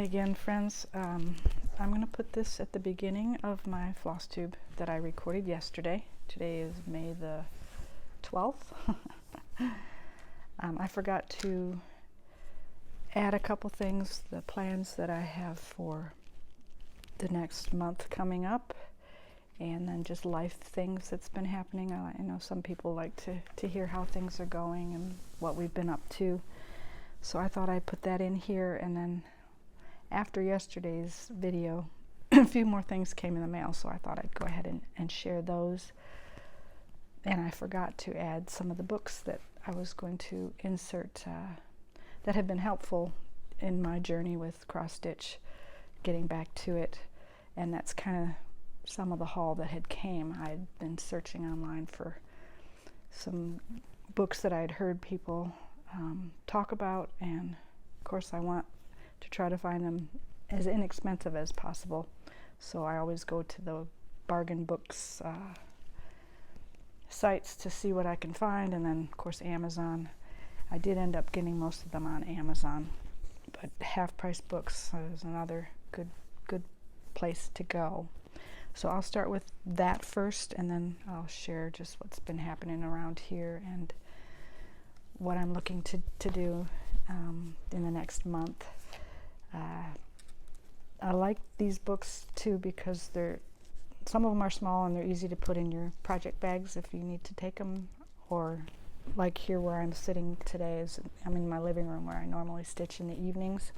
again, friends. I'm going to put this at the beginning of my Flosstube that I recorded yesterday. Today is May the 12th. I forgot to add a couple things, the plans that I have for the next month coming up, and then just life things that's been happening. I know some people like to hear how things are going and what we've been up to. So I thought I'd put that in here, and then after yesterday's video, a few more things came in the mail, so I thought I'd go ahead and share those. And I forgot to add some of the books that I was going to insert that have been helpful in my journey with Crossstitch, getting back to it. And that's kind of some of the haul that had came. I'd been searching online for some books that I'd heard people talk about, and of course I want to try to find them as inexpensive as possible. So I always go to the bargain books sites to see what I can find, and then of course Amazon. I did end up getting most of them on Amazon, but half-price books is another good place to go. So I'll start with that first, and then I'll share just what's been happening around here and what I'm looking to do in the next month. I like these books too because some of them are small and they're easy to put in your project bags if you need to take them, or like here where I'm sitting today, I'm in my living room where I normally stitch in the evenings.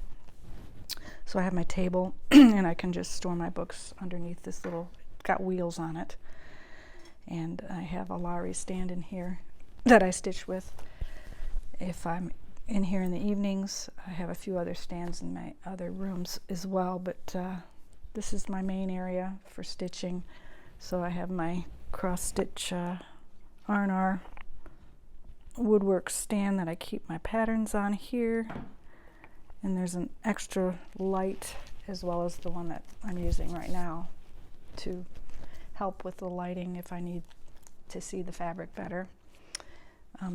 So I have my table and I can just store my books underneath this little, it's got wheels on it. And I have a Lowry stand in here that I stitch with. If I'm in here in the evenings, I have a few other stands in my other rooms as well, but this is my main area for stitching. So I have my Crossstitch R&R woodwork stand that I keep my patterns on here, and there's an extra light as well as the one that I'm using right now to help with the lighting if I need to see the fabric better.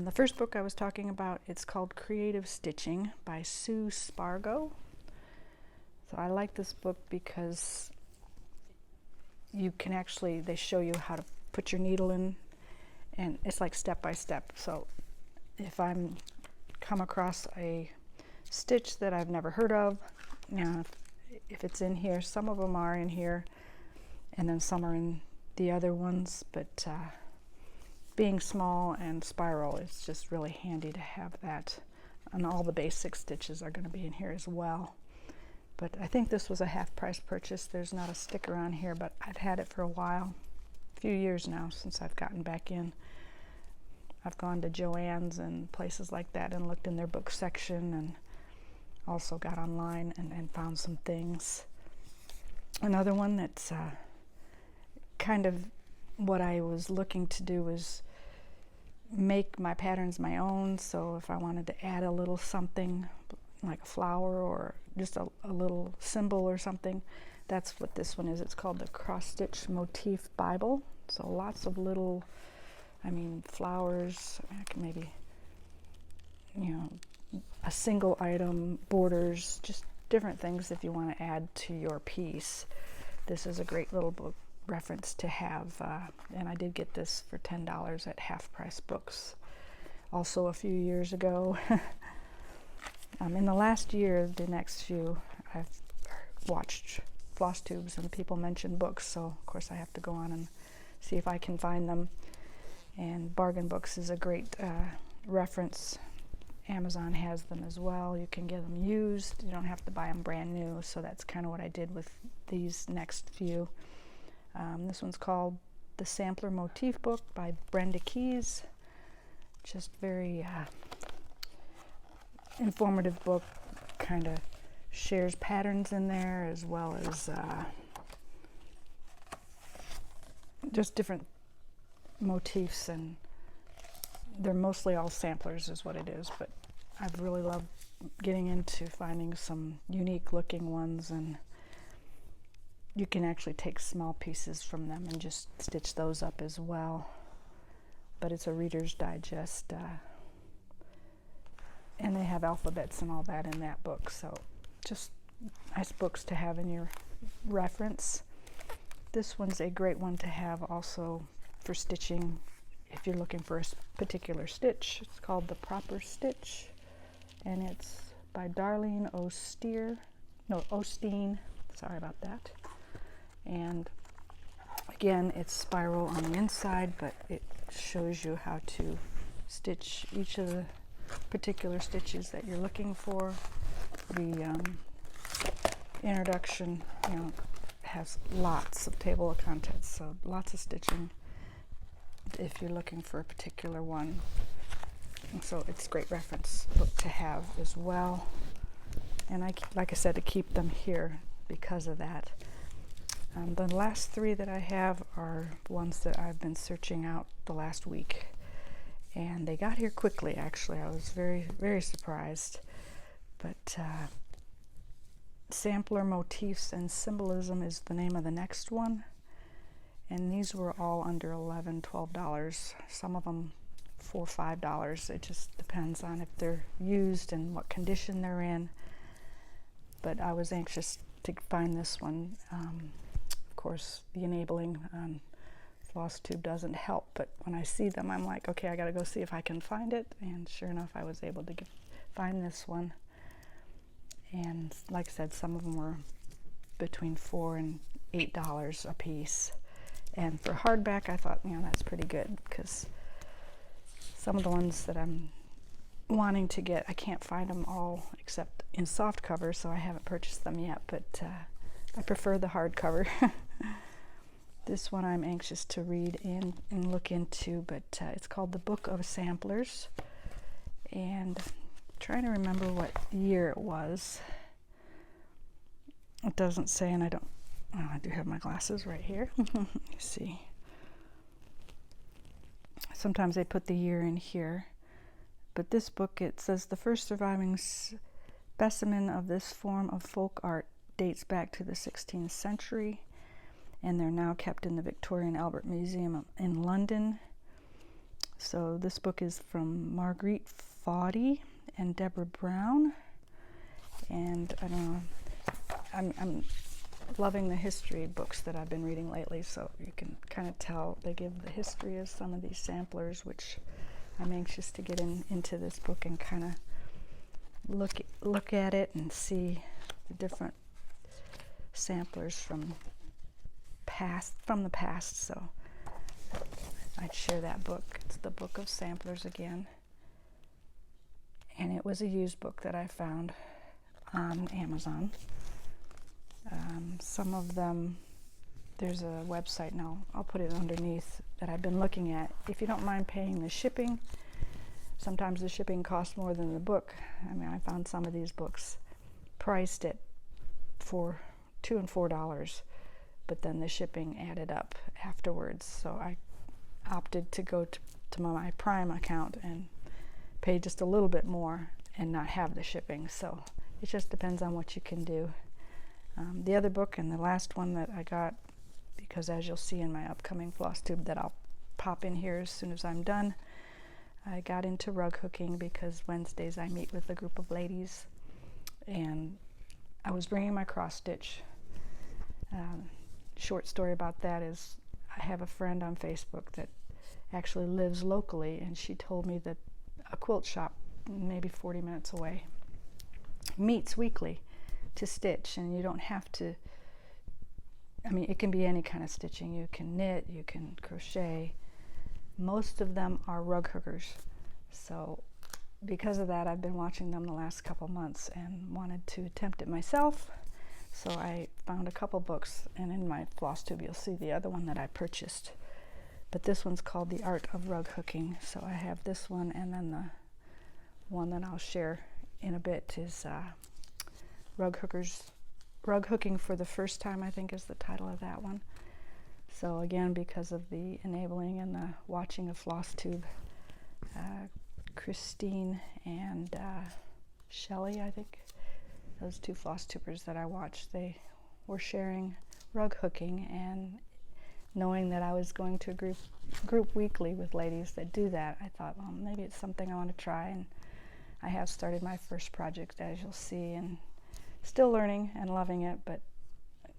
The first book I was talking about, it's called Creative Stitching by Sue Spargo. So I like this book because you can actually, they show you how to put your needle in, and it's like step by step. So if I'm come across a stitch that I've never heard of, you know, if it's in here, some of them are in here, and then some are in the other ones, but being small and spiral, it's just really handy to have that. And all the basic stitches are going to be in here as well. But I think this was a half-price purchase. There's not a sticker on here, but I've had it for a while, a few years now since I've gotten back in. I've gone to Joann's and places like that and looked in their book section, and also got online and found some things. Another one that's kind of what I was looking to do was make my patterns my own. So if I wanted to add a little something like a flower or just a little symbol or something, that's what this one is. It's called the Crossstitch Motif Bible. So lots of little, flowers, maybe, a single item, borders, just different things if you want to add to your piece. This is a great little book reference to have, and I did get this for $10 at Half Price Books also a few years ago. In the last year, the next few, I've watched Flosstubes and people mention books, so of course I have to go on and see if I can find them. And Bargain Books is a great reference. Amazon has them as well. You can get them used. You don't have to buy them brand new, so that's kind of what I did with these next few. This one's called The Sampler Motif Book by Brenda Keys. Just very informative book, kind of shares patterns in there as well as just different motifs, and they're mostly all samplers is what it is, but I've really loved getting into finding some unique looking ones, and you can actually take small pieces from them and just stitch those up as well. But it's a Reader's Digest, and they have alphabets and all that in that book, so just nice books to have in your reference. This one's a great one to have also for stitching if you're looking for a particular stitch. It's called The Proper Stitch, and it's by Darleene Osteen. Sorry about that. And again, it's spiral on the inside, but it shows you how to stitch each of the particular stitches that you're looking for. The introduction, has lots of table of contents, so lots of stitching if you're looking for a particular one. And so it's a great reference book to have as well. And like I said, to keep them here because of that. The last three that I have are ones that I've been searching out the last week. And they got here quickly, actually. I was very, very surprised. But Sampler, Motifs, and Symbolism is the name of the next one. And these were all under $11, $12. Some of them $4 or $5. It just depends on if they're used and what condition they're in. But I was anxious to find this one. Of course, the enabling on Flosstube doesn't help, but when I see them, I'm like, okay, I gotta go see if I can find it. And sure enough, I was able to find this one. And like I said, some of them were between $4 and $8 a piece. And for hardback, I thought, that's pretty good, because some of the ones that I'm wanting to get, I can't find them all except in soft cover, so I haven't purchased them yet, but I prefer the hardcover. This one I'm anxious to read and look into, but it's called The Book of Samplers, and I'm trying to remember what year it was. It doesn't say, and I do have my glasses right here. You see. Sometimes they put the year in here, but this book, it says the first surviving specimen of this form of folk art dates back to the 16th century, and they're now kept in the Victoria and Albert Museum in London. So this book is from Marguerite Fawdry and Deborah Brown, and I don't know, I'm loving the history books that I've been reading lately, so you can kind of tell they give the history of some of these samplers, which I'm anxious to get into this book and kind of look at it and see the different samplers from the past. So I'd share that book. It's The Book of Samplers again, and it was a used book that I found on Amazon. Some of them, there's a website now, I'll put it underneath, that I've been looking at. If you don't mind paying the shipping, sometimes the shipping costs more than the book. I mean, I found some of these books priced at $2 and $4, but then the shipping added up afterwards. So I opted to go to my Prime account and pay just a little bit more and not have the shipping. So it just depends on what you can do. The other book, and the last one that I got, because as you'll see in my upcoming Flosstube that I'll pop in here as soon as I'm done, I got into rug hooking because Wednesdays I meet with a group of ladies, and I was bringing my cross stitch. Short story about that is I have a friend on Facebook that actually lives locally, and she told me that a quilt shop maybe 40 minutes away meets weekly to stitch, and you don't have to, I mean, it can be any kind of stitching. You can knit, you can crochet. Most of them are rug hookers. So because of that, I've been watching them the last couple months and wanted to attempt it myself. So I found a couple books, and in my Flosstube you'll see the other one that I purchased. But this one's called The Art of Rug Hooking. So I have this one, and then the one that I'll share in a bit is Rug Hooking for the First Time, I think is the title of that one. So again, because of the enabling and the watching of Flosstube, Christine and Shelley, I think, those two Flosstubers that I watched, they were sharing rug hooking, and knowing that I was going to a group weekly with ladies that do that, I thought, well, maybe it's something I want to try, and I have started my first project, as you'll see, and still learning and loving it, but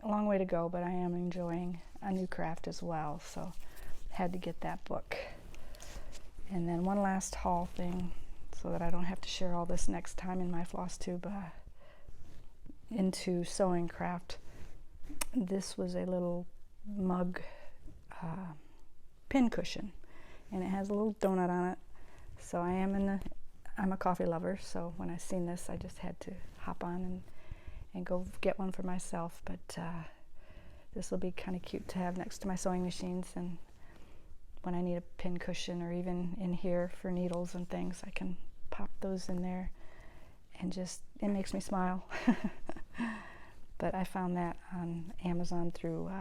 a long way to go, but I am enjoying a new craft as well, so had to get that book. And then one last haul thing, so that I don't have to share all this next time in my Flosstube into sewing craft. This was a little mug pin cushion, and it has a little donut on it. So I'm a coffee lover, so when I seen this, I just had to hop on and go get one for myself. But this will be kind of cute to have next to my sewing machines, and when I need a pin cushion, or even in here for needles and things, I can pop those in there, and just, it makes me smile. But I found that on Amazon through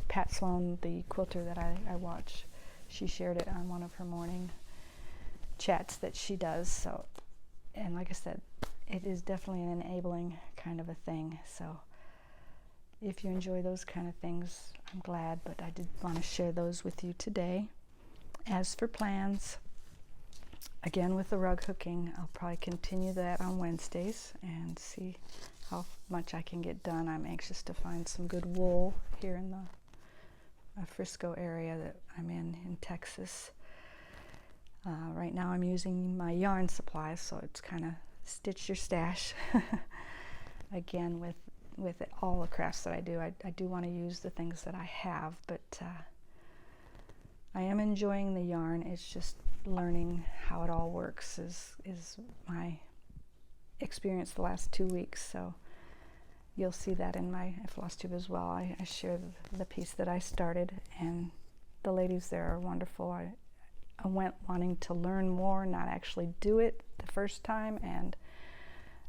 Pat Sloan, the quilter that I watch. She shared it on one of her morning chats that she does. So, and like I said, it is definitely an enabling kind of a thing. So if you enjoy those kind of things, I'm glad, but I did want to share those with you today. As for plans, again with the rug hooking, I'll probably continue that on Wednesdays and see how much I can get done. I'm anxious to find some good wool here in the Frisco area that I'm in Texas. Right now I'm using my yarn supplies, so it's kind of stitch your stash. Again, with all the crafts that I do want to use the things that I have, but I am enjoying the yarn. It's just learning how it all works is my experience the last 2 weeks. So you'll see that in my Flosstube as well. I share the piece that I started, and the ladies there are wonderful. I went wanting to learn more, not actually do it the first time, and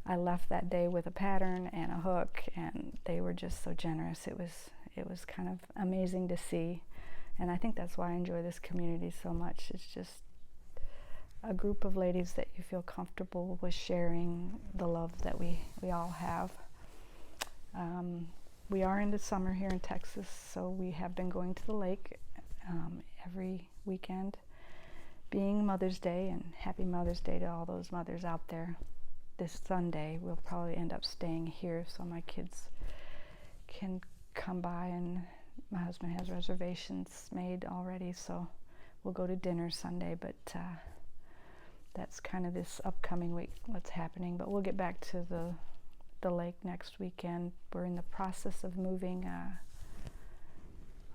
I left that day with a pattern and a hook, and they were just so generous. It was kind of amazing to see, and I think that's why I enjoy this community so much. It's just a group of ladies that you feel comfortable with sharing the love that we all have. We are into summer here in Texas, so we have been going to the lake every weekend, being Mother's Day, and happy Mother's Day to all those mothers out there. This Sunday we'll probably end up staying here so my kids can come by, and my husband has reservations made already, so we'll go to dinner Sunday. But that's kind of this upcoming week what's happening. But we'll get back to the lake next weekend. We're in the process of moving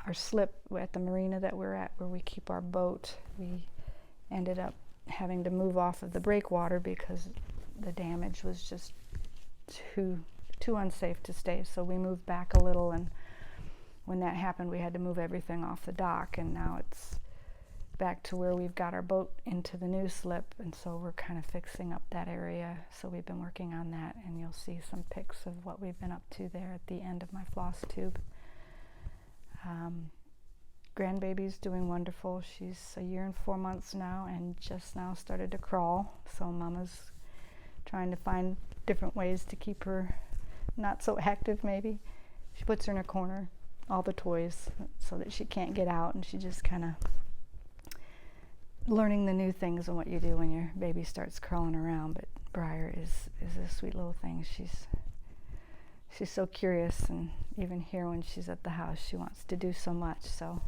our slip at the marina that we're at, where we keep our boat. We ended up having to move off of the breakwater because the damage was just too unsafe to stay. So we moved back a little, and when that happened, we had to move everything off the dock, and now it's back to where we've got our boat into the new slip, and so we're kind of fixing up that area. So we've been working on that, and you'll see some pics of what we've been up to there at the end of my Flosstube. Grandbaby's doing wonderful. She's a year and 4 months now, and just now started to crawl, so Mama's trying to find different ways to keep her not so active. Maybe she puts her in a corner, all the toys, so that she can't get out, and she just kind of learning the new things and what you do when your baby starts crawling around. But Briar is a sweet little thing. She's so curious, and even here when she's at the house, she wants to do so much. So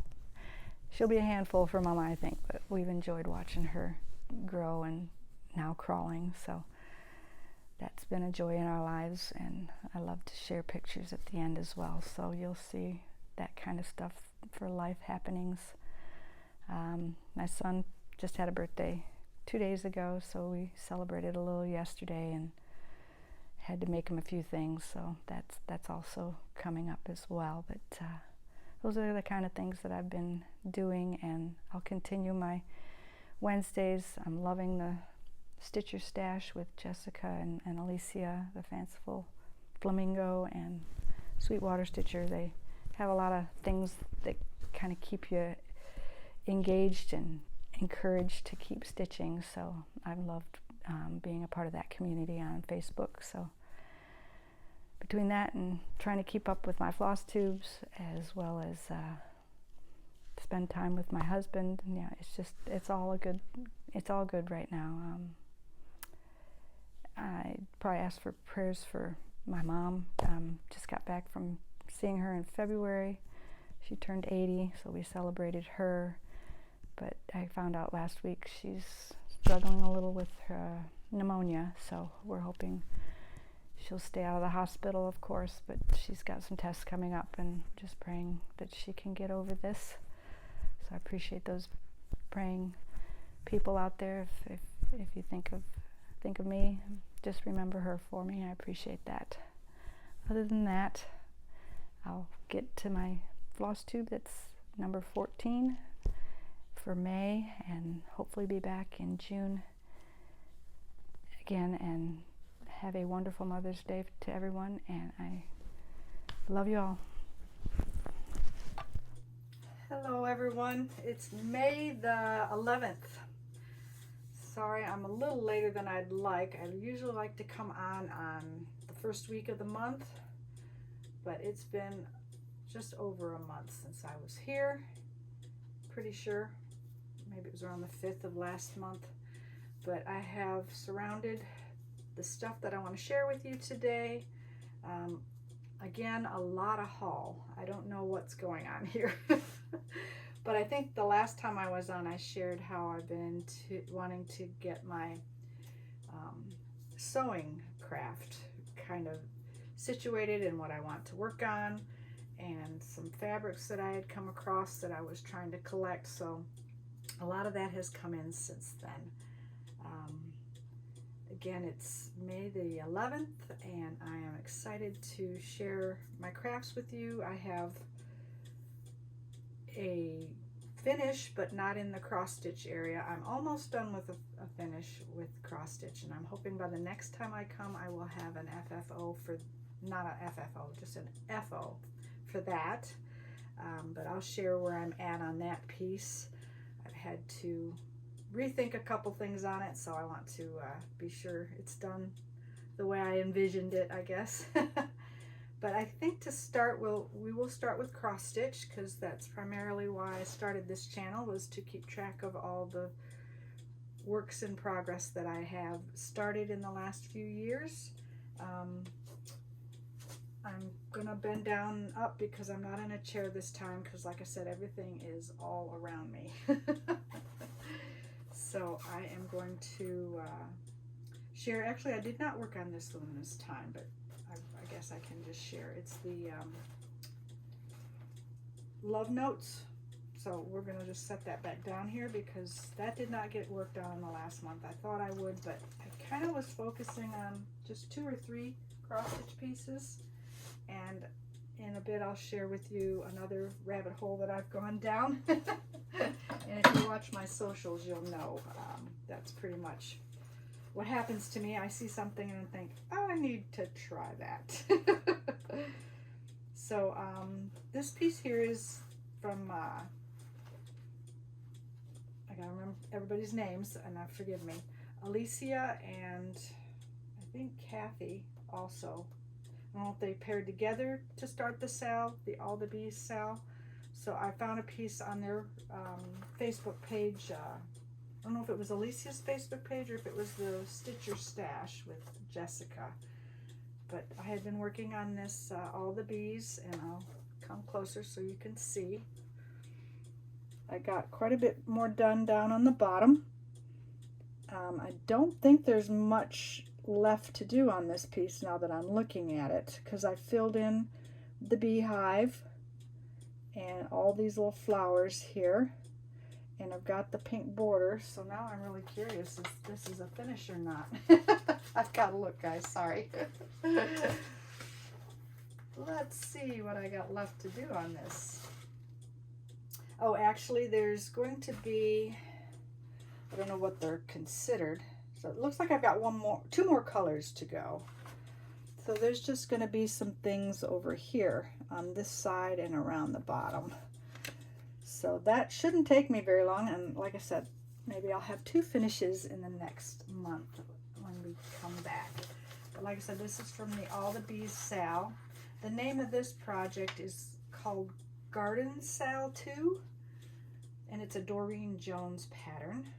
she'll be a handful for Mama, I think, but we've enjoyed watching her grow and now crawling. So that's been a joy in our lives, and I love to share pictures at the end as well. So you'll see that kind of stuff for life happenings. My son just had a birthday 2 days ago, so we celebrated a little yesterday and had to make him a few things, so that's also coming up as well. But those are the kind of things that I've been doing, and I'll continue my Wednesdays. I'm loving the Stitch Your Stash with Jessica and Alicia, the Fanciful Flamingo and Sweetwater Stitcher. They have a lot of things that kind of keep you engaged and encouraged to keep stitching, so I've loved being a part of that community on Facebook. So between that and trying to keep up with my Flosstubes, as well as spend time with my husband, and yeah, it's all good right now. I probably ask for prayers for my mom. Just got back from seeing her in February. She turned 80, so we celebrated her. But I found out last week she's struggling a little with her pneumonia, so we're hoping she'll stay out of the hospital, of course, but she's got some tests coming up, and just praying that she can get over this. So I appreciate those praying people out there. If you think of me, just remember her for me. I appreciate that. Other than that, I'll get to my floss tube. That's number 14 for May, and hopefully be back in June again. And have a wonderful Mother's Day to everyone, and I love you all. Hello everyone, it's May the 11th. Sorry, I'm a little later than I'd like. I usually like to come on the first week of the month, but it's been just over a month since I was here. Pretty sure, maybe it was around the 5th of last month, but I have surrounded the stuff that I want to share with you today. Again, a lot of haul. I don't know what's going on here. But I think the last time I was on, I shared how I've been wanting to get my sewing craft kind of situated and what I want to work on, and some fabrics that I had come across that I was trying to collect. So a lot of that has come in since then. Again, it's May the 11th, and I am excited to share my crafts with you. I have a finish, but not in the cross stitch area. I'm almost done with a finish with cross stitch, and I'm hoping by the next time I come, I will have an FFO for, not an FFO, just an FO for that. But I'll share where I'm at on that piece. I've had to rethink a couple things on it, so I want to be sure it's done the way I envisioned it, I guess. But I think to start, we will start with cross stitch, because that's primarily why I started this channel, was to keep track of all the works in progress that I have started in the last few years. I'm gonna bend down up because I'm not in a chair this time, because like I said, everything is all around me. So I am going to share. Actually, I did not work on this one this time, but I guess I can just share. It's the Love Notes. So we're going to just set that back down here, because that did not get worked on in the last month. I thought I would, but I kind of was focusing on just 2 or 3 cross stitch pieces. And in a bit, I'll share with you another rabbit hole that I've gone down. And if you watch my socials, you'll know that's pretty much what happens to me. I see something and I think, oh, I need to try that. So this piece here is from, I gotta remember everybody's names, and forgive me, Alicia and I think Kathy also. I don't know if they paired together to start the sale, the All the Bees sale. So I found a piece on their Facebook page. I don't know if it was Alicia's Facebook page or if it was the Stitch Your Stash with Jessica. But I had been working on this All the Bees, and I'll come closer so you can see. I got quite a bit more done down on the bottom. I don't think there's much left to do on this piece now that I'm looking at it, because I filled in the beehive and all these little flowers here, and I've got the pink border. So now I'm really curious if this is a finish or not. I've got to look, guys, sorry. Let's see what I got left to do on this. Oh, actually there's going to be, I don't know what they're considered. So it looks like I've got 2 more colors to go. So there's just going to be some things over here on this side and around the bottom. So that shouldn't take me very long. And like I said, maybe I'll have 2 finishes in the next month when we come back. But like I said, this is from the All the Bees sale. The name of this project is called Garden Sale 2. And it's a Doreen Jones pattern.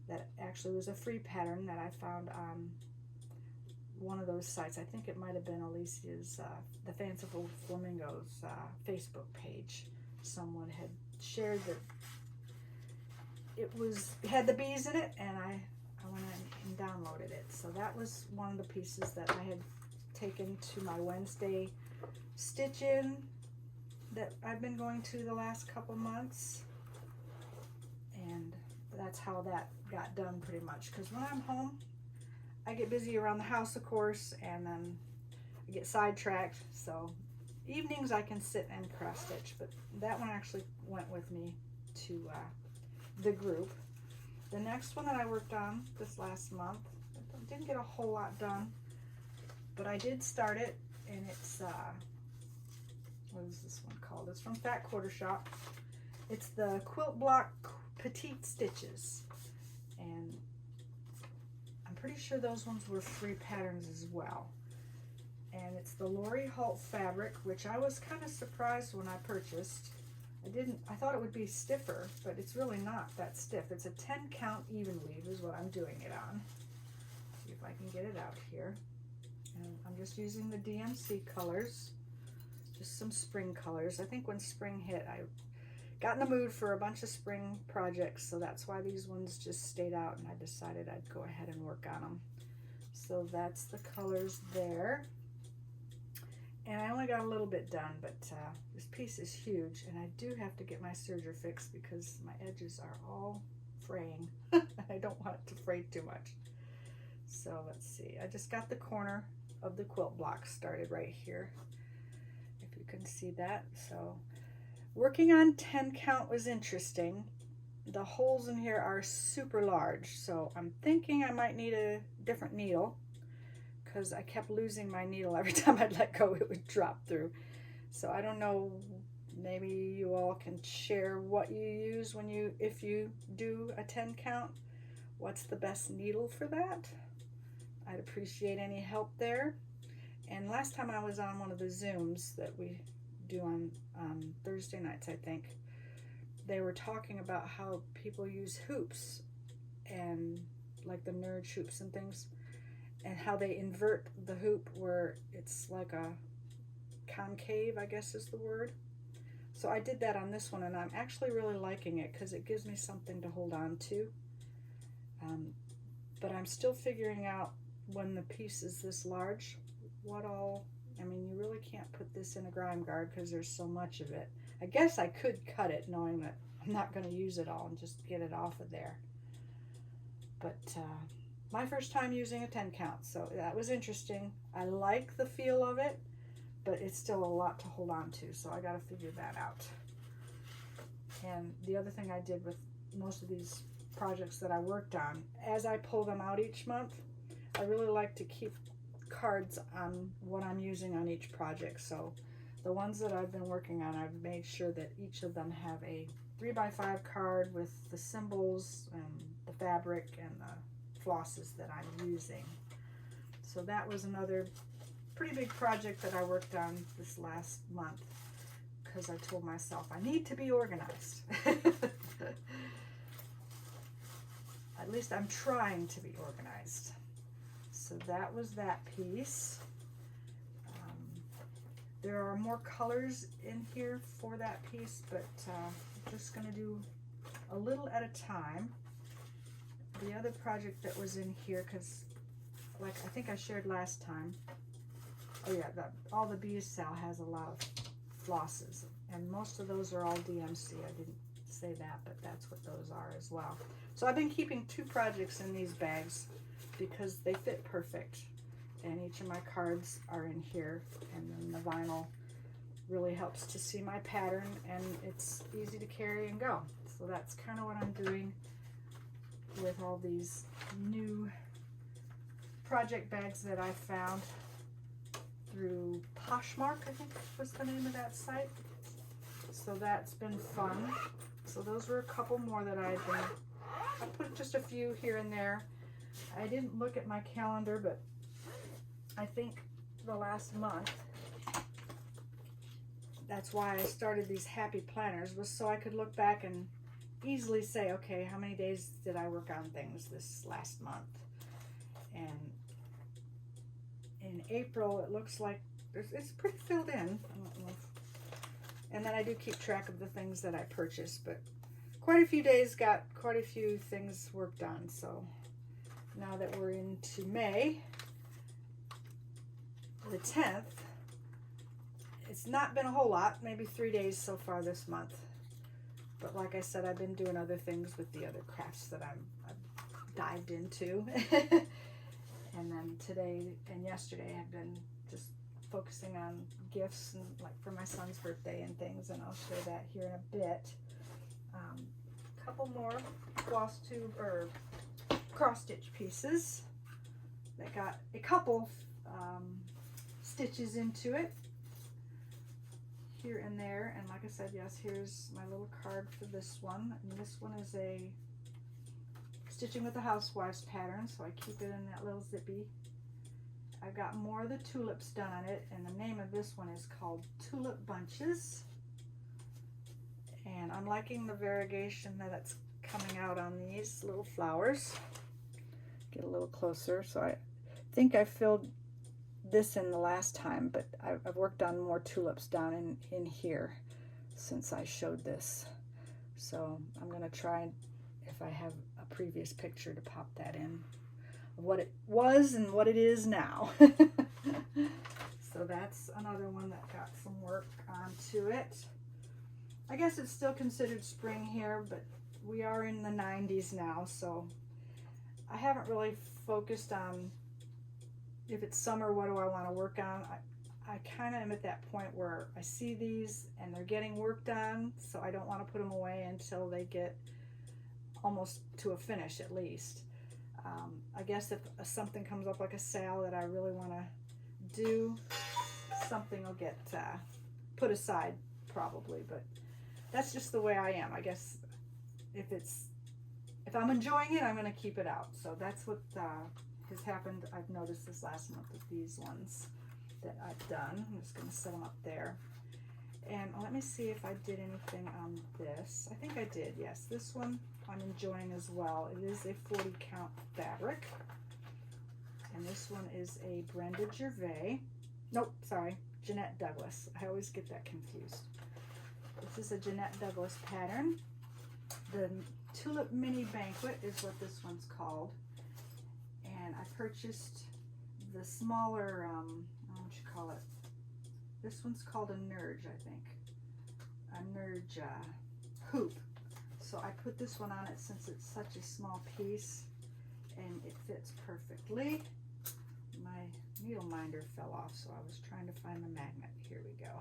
That actually was a free pattern that I found on one of those sites. I think it might have been Alicia's, the Fanciful Flamingos Facebook page. Someone had shared that it had the bees in it, and I went and downloaded it. So that was one of the pieces that I had taken to my Wednesday stitch in that I've been going to the last couple months, and that's how that got done pretty much. Because when I'm home, I get busy around the house, of course, and then I get sidetracked. So evenings I can sit and cross stitch, but that one actually went with me to the group. The next one that I worked on this last month, I didn't get a whole lot done, but I did start it, and it's what is this one called? It's from Fat Quarter Shop. It's the Quilt Block Petite Stitches, and I'm pretty sure those ones were free patterns as well. And it's the Lori Holt fabric, which I was kind of surprised when I purchased. I thought it would be stiffer, but it's really not that stiff. It's a 10 count even weave is what I'm doing it on. See if I can get it out here. And I'm just using the DMC colors, just some spring colors. I think when spring hit, I got in the mood for a bunch of spring projects, so that's why these ones just stayed out, and I decided I'd go ahead and work on them. So that's the colors there. And I only got a little bit done, but this piece is huge, and I do have to get my serger fixed because my edges are all fraying. I don't want it to fray too much. So let's see. I just got the corner of the quilt block started right here, if you can see that. So working on 10 count was interesting. The holes in here are super large, so I'm thinking I might need a different needle, because I kept losing my needle every time I'd let go, it would drop through. So I don't know, maybe you all can share what you use if you do a 10 count. What's the best needle for that? I'd appreciate any help there. And last time I was on one of the Zooms that we do on Thursday nights, I think, they were talking about how people use hoops, and like the nerd hoops and things, and how they invert the hoop where it's like a concave, I guess is the word. So I did that on this one, and I'm actually really liking it because it gives me something to hold on to. But I'm still figuring out, when the piece is this large, I mean, you really can't put this in a grime guard because there's so much of it. I guess I could cut it knowing that I'm not going to use it all and just get it off of there. But my first time using a 10 count, so that was interesting. I like the feel of it, but it's still a lot to hold on to, so I got to figure that out. And the other thing I did with most of these projects that I worked on, as I pull them out each month, I really like to keep cards on what I'm using on each project. So the ones that I've been working on, I've made sure that each of them have a 3x5 card with the symbols and the fabric and the flosses that I'm using. So that was another pretty big project that I worked on this last month, because I told myself I need to be organized. At least I'm trying to be organized. So that was that piece. There are more colors in here for that piece, but I'm just going to do a little at a time. The other project that was in here, because like I think I shared last time, oh yeah, all the bees cell has a lot of flosses, and most of those are all DMC. I didn't say that, but that's what those are as well. So I've been keeping 2 projects in these bags because they fit perfect, and each of my cards are in here, and then the vinyl really helps to see my pattern, and it's easy to carry and go. So that's kind of what I'm doing with all these new project bags that I found through Poshmark, I think was the name of that site. So that's been fun. So those were a couple more that I put just a few here and there. I didn't look at my calendar, but I think the last month, that's why I started these happy planners, was so I could look back and easily say, okay, how many days did I work on things this last month? And April, it looks like it's pretty filled in. I don't know if, and then I do keep track of the things that I purchased, but quite a few days got quite a few things worked on. So now that we're into May, the 10th, it's not been a whole lot, maybe 3 days so far this month. But like I said, I've been doing other things with the other crafts that I've dived into. And then today and yesterday I've been just focusing on gifts and like for my son's birthday and things, and I'll show that here in a bit. Couple more Flosstube or Crossstitch pieces that got a couple stitches into it here and there, and like I said, yes, here's my little card for this one, and this one is a stitching with the Housewives pattern, so I keep it in that little zippy. I've got more of the tulips done on it, and the name of this one is called Tulip Bunches, and I'm liking the variegation that's coming out on these little flowers. Get a little closer. So I think I filled this in the last time, but I've worked on more tulips down in here since I showed this. So I'm going to try, if I have a previous picture, to pop that in of what it was and what it is now. So that's another one that got some work onto it. I guess it's still considered spring here, but we are in the 90s now, so I haven't really focused on if it's summer, what do I want to work on. I kind of am at that point where I see these and they're getting worked on, so I don't want to put them away until they get almost to a finish at least. I guess if something comes up like a sale that I really want to do, something will get put aside probably, but that's just the way I am. I guess if I'm enjoying it, I'm going to keep it out. So that's what has happened. I've noticed this last month with these ones that I've done. I'm just going to set them up there. And let me see if I did anything on this. I think I did, yes. This one I'm enjoying as well. It is a 40 count fabric. And this one is a Brenda Gervais. Nope, sorry, Janette Douglas. I always get that confused. This is a Janette Douglas pattern. The Tulip Mini Banquet is what this one's called. And I purchased the smaller, what would you call it? This one's called a Nurge, I think. A Nurge hoop. So I put this one on it since it's such a small piece and it fits perfectly. My needle minder fell off, so I was trying to find the magnet. Here we go.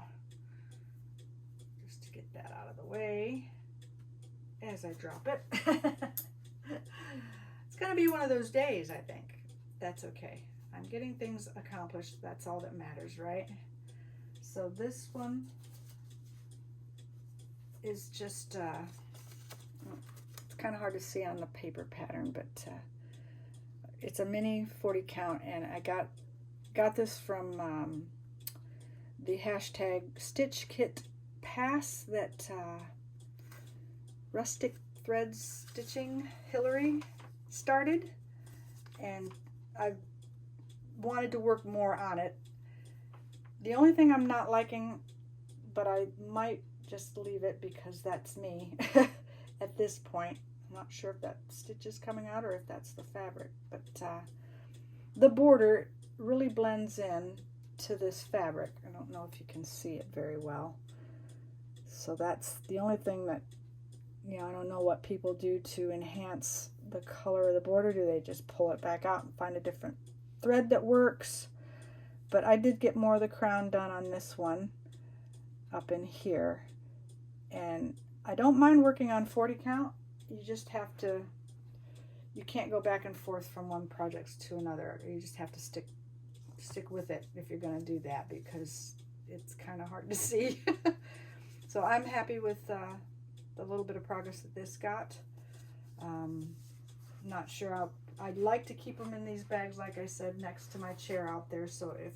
Just to get that out of the way as I drop it. It's going to be one of those days, I think. That's okay. I'm getting things accomplished. That's all that matters, right? So this one is just, it's kind of hard to see on the paper pattern, but it's a mini 40 count, and I got this from the hashtag Stitch Kit Pass that Rustic Threads Stitching Hillary started, and I've wanted to work more on it. The only thing I'm not liking, but I might just leave it because that's me at this point. I'm not sure if that stitch is coming out or if that's the fabric, but the border really blends in to this fabric. I don't know if you can see it very well. So that's the only thing that, you know, I don't know what people do to enhance the color of the border. Do they just pull it back out and find a different thread that works? But I did get more of the crown done on this one up in here. And I don't mind working on 40 count. You just have to, you can't go back and forth from one project to another. You just have to stick with it if you're going to do that, because it's kind of hard to see. So I'm happy with the little bit of progress that this got. Not sure I'd like to keep them in these bags, like I said, next to my chair out there, so if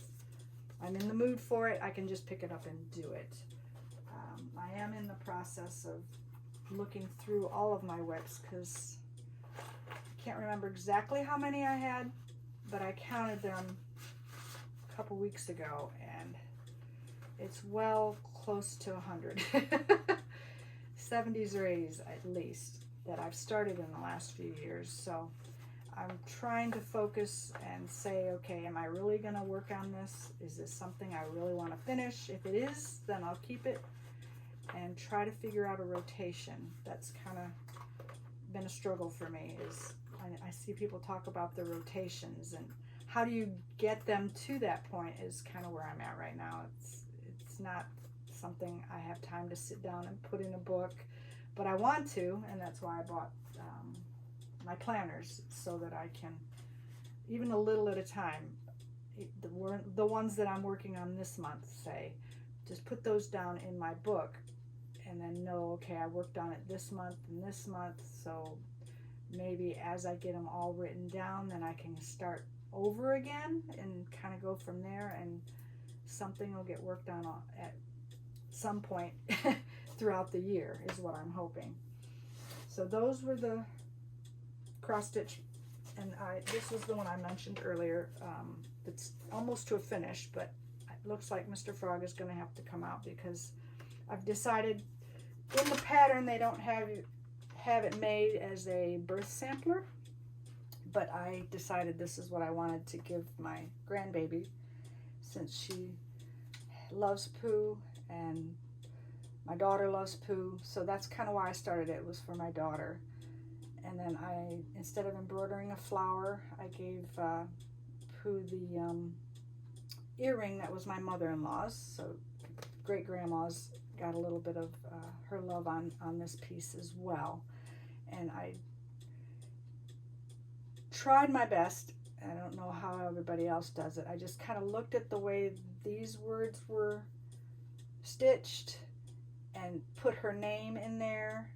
I'm in the mood for it, I can just pick it up and do it. I am in the process of looking through all of my WIPs, because I can't remember exactly how many I had, but I counted them a couple weeks ago, and it's well close to 100. 70s or 80s at least that I've started in the last few years. So I'm trying to focus and say, okay, am I really going to work on this? Is this something I really want to finish? If it is, then I'll keep it and try to figure out a rotation. That's kind of been a struggle for me. Is I see people talk about the rotations, and how do you get them to that point is kind of where I'm at right now. It's not something I have time to sit down and put in a book, but I want to, and that's why I bought my planners, so that I can, even a little at a time, the ones that I'm working on this month, say, just put those down in my book, and then know, okay, I worked on it this month and this month, so maybe as I get them all written down, then I can start over again and kind of go from there, and something will get worked on at some point throughout the year is what I'm hoping. So those were the cross stitch, and this was the one I mentioned earlier. It's almost to a finish, but it looks like Mr. Frog is going to have to come out, because I've decided in the pattern they don't have it made as a birth sampler, but I decided this is what I wanted to give my grandbaby, since she loves Pooh and my daughter loves Pooh. So that's kind of why I started it. It was for my daughter. And then instead of embroidering a flower, I gave Pooh the earring that was my mother-in-law's. So great-grandma's got a little bit of her love on this piece as well. And I tried my best. I don't know how everybody else does it. I just kind of looked at the way these words were stitched and put her name in there.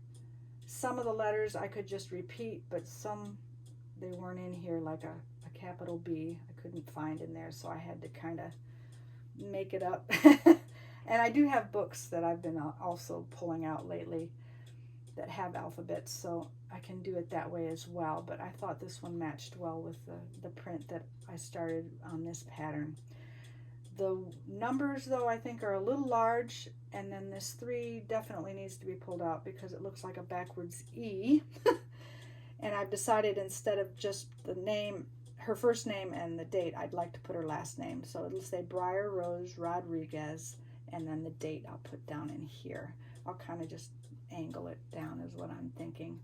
Some of the letters I could just repeat, but some, they weren't in here, like a capital B I couldn't find in there, so I had to kind of make it up. And I do have books that I've been also pulling out lately that have alphabets, so I can do it that way as well. But I thought this one matched well with the print that I started on this pattern. The numbers, though, I think are a little large, and then this 3 definitely needs to be pulled out because it looks like a backwards E. And I've decided, instead of just the name, her first name and the date, I'd like to put her last name. So it'll say Briar Rose Rodriguez, and then the date I'll put down in here. I'll kind of just angle it down is what I'm thinking.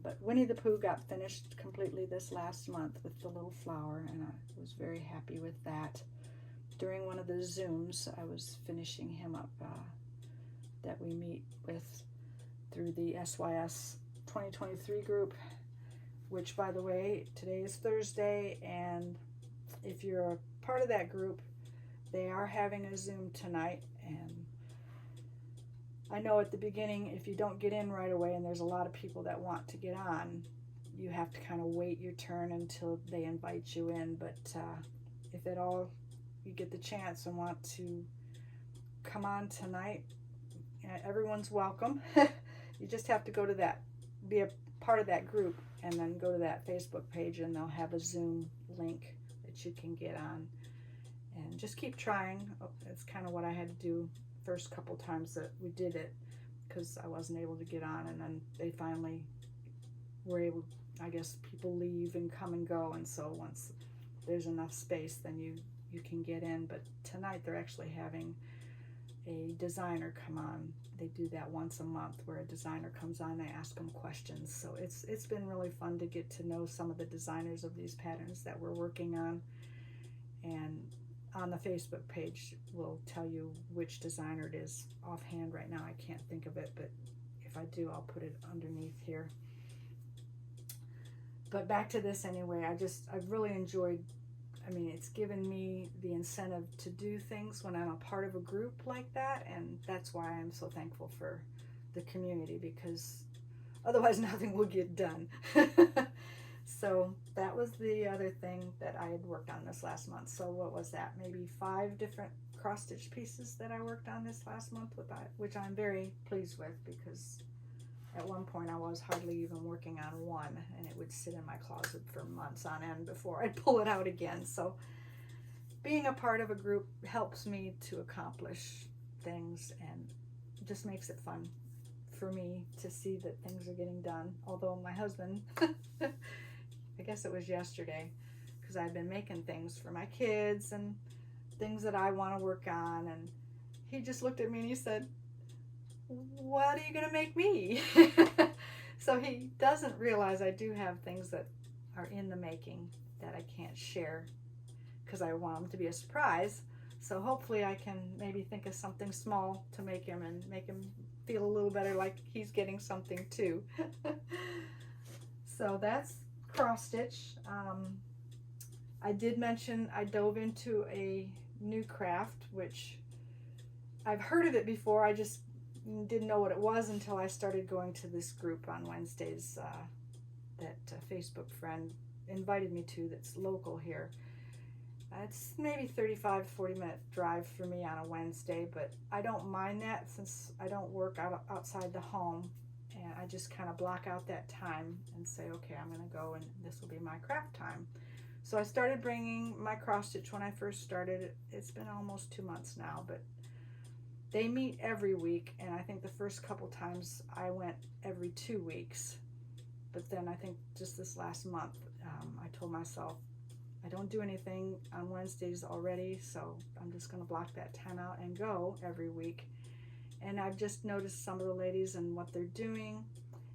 But Winnie the Pooh got finished completely this last month with the little flower, and I was very happy with that. During one of the Zooms, I was finishing him up that we meet with through the SYS 2023 group, which, by the way, today is Thursday, and if you're a part of that group, they are having a Zoom tonight. And I know at the beginning, if you don't get in right away and there's a lot of people that want to get on, you have to kind of wait your turn until they invite you in. But if at all you get the chance and want to come on tonight, everyone's welcome. You just have to go to that, be a part of that group, and then go to that Facebook page, and they'll have a Zoom link that you can get on. And just keep trying. That's kind of what I had to do first couple times that we did it, because I wasn't able to get on, and then they finally were able. I guess people leave and come and go, and so once there's enough space, then you can get in. But tonight they're actually having a designer come on. They do that once a month, where a designer comes on, they ask them questions. So it's been really fun to get to know some of the designers of these patterns that we're working on. And on the Facebook page, we'll tell you which designer it is. Offhand right now, I can't think of it, but if I do, I'll put it underneath here. But back to this anyway, I've really enjoyed, I mean, it's given me the incentive to do things when I'm a part of a group like that, and that's why I'm so thankful for the community, because otherwise nothing will get done. So that was the other thing that I had worked on this last month. So what was that? Maybe 5 different cross-stitch pieces that I worked on this last month with that, which I'm very pleased with, because at one point I was hardly even working on one, and it would sit in my closet for months on end before I'd pull it out again. So being a part of a group helps me to accomplish things and just makes it fun for me to see that things are getting done. Although my husband, I guess it was yesterday, because I've been making things for my kids and things that I want to work on, and he just looked at me and he said, "What are you going to make me?" So he doesn't realize I do have things that are in the making that I can't share because I want them to be a surprise. So hopefully I can maybe think of something small to make him and make him feel a little better like he's getting something too. So that's cross stitch. I did mention I dove into a new craft, which I've heard of it before. I just didn't know what it was until I started going to this group on Wednesdays that a Facebook friend invited me to that's local here. It's maybe 35-40 minute drive for me on a Wednesday, but I don't mind that since I don't work outside the home, and I just kind of block out that time and say, okay, I'm going to go and this will be my craft time. So I started bringing my cross stitch when I first started. It's been almost 2 months now, but they meet every week, and I think the first couple times I went every 2 weeks. But then I think just this last month, I told myself, I don't do anything on Wednesdays already, so I'm just going to block that time out and go every week. And I've just noticed some of the ladies and what they're doing.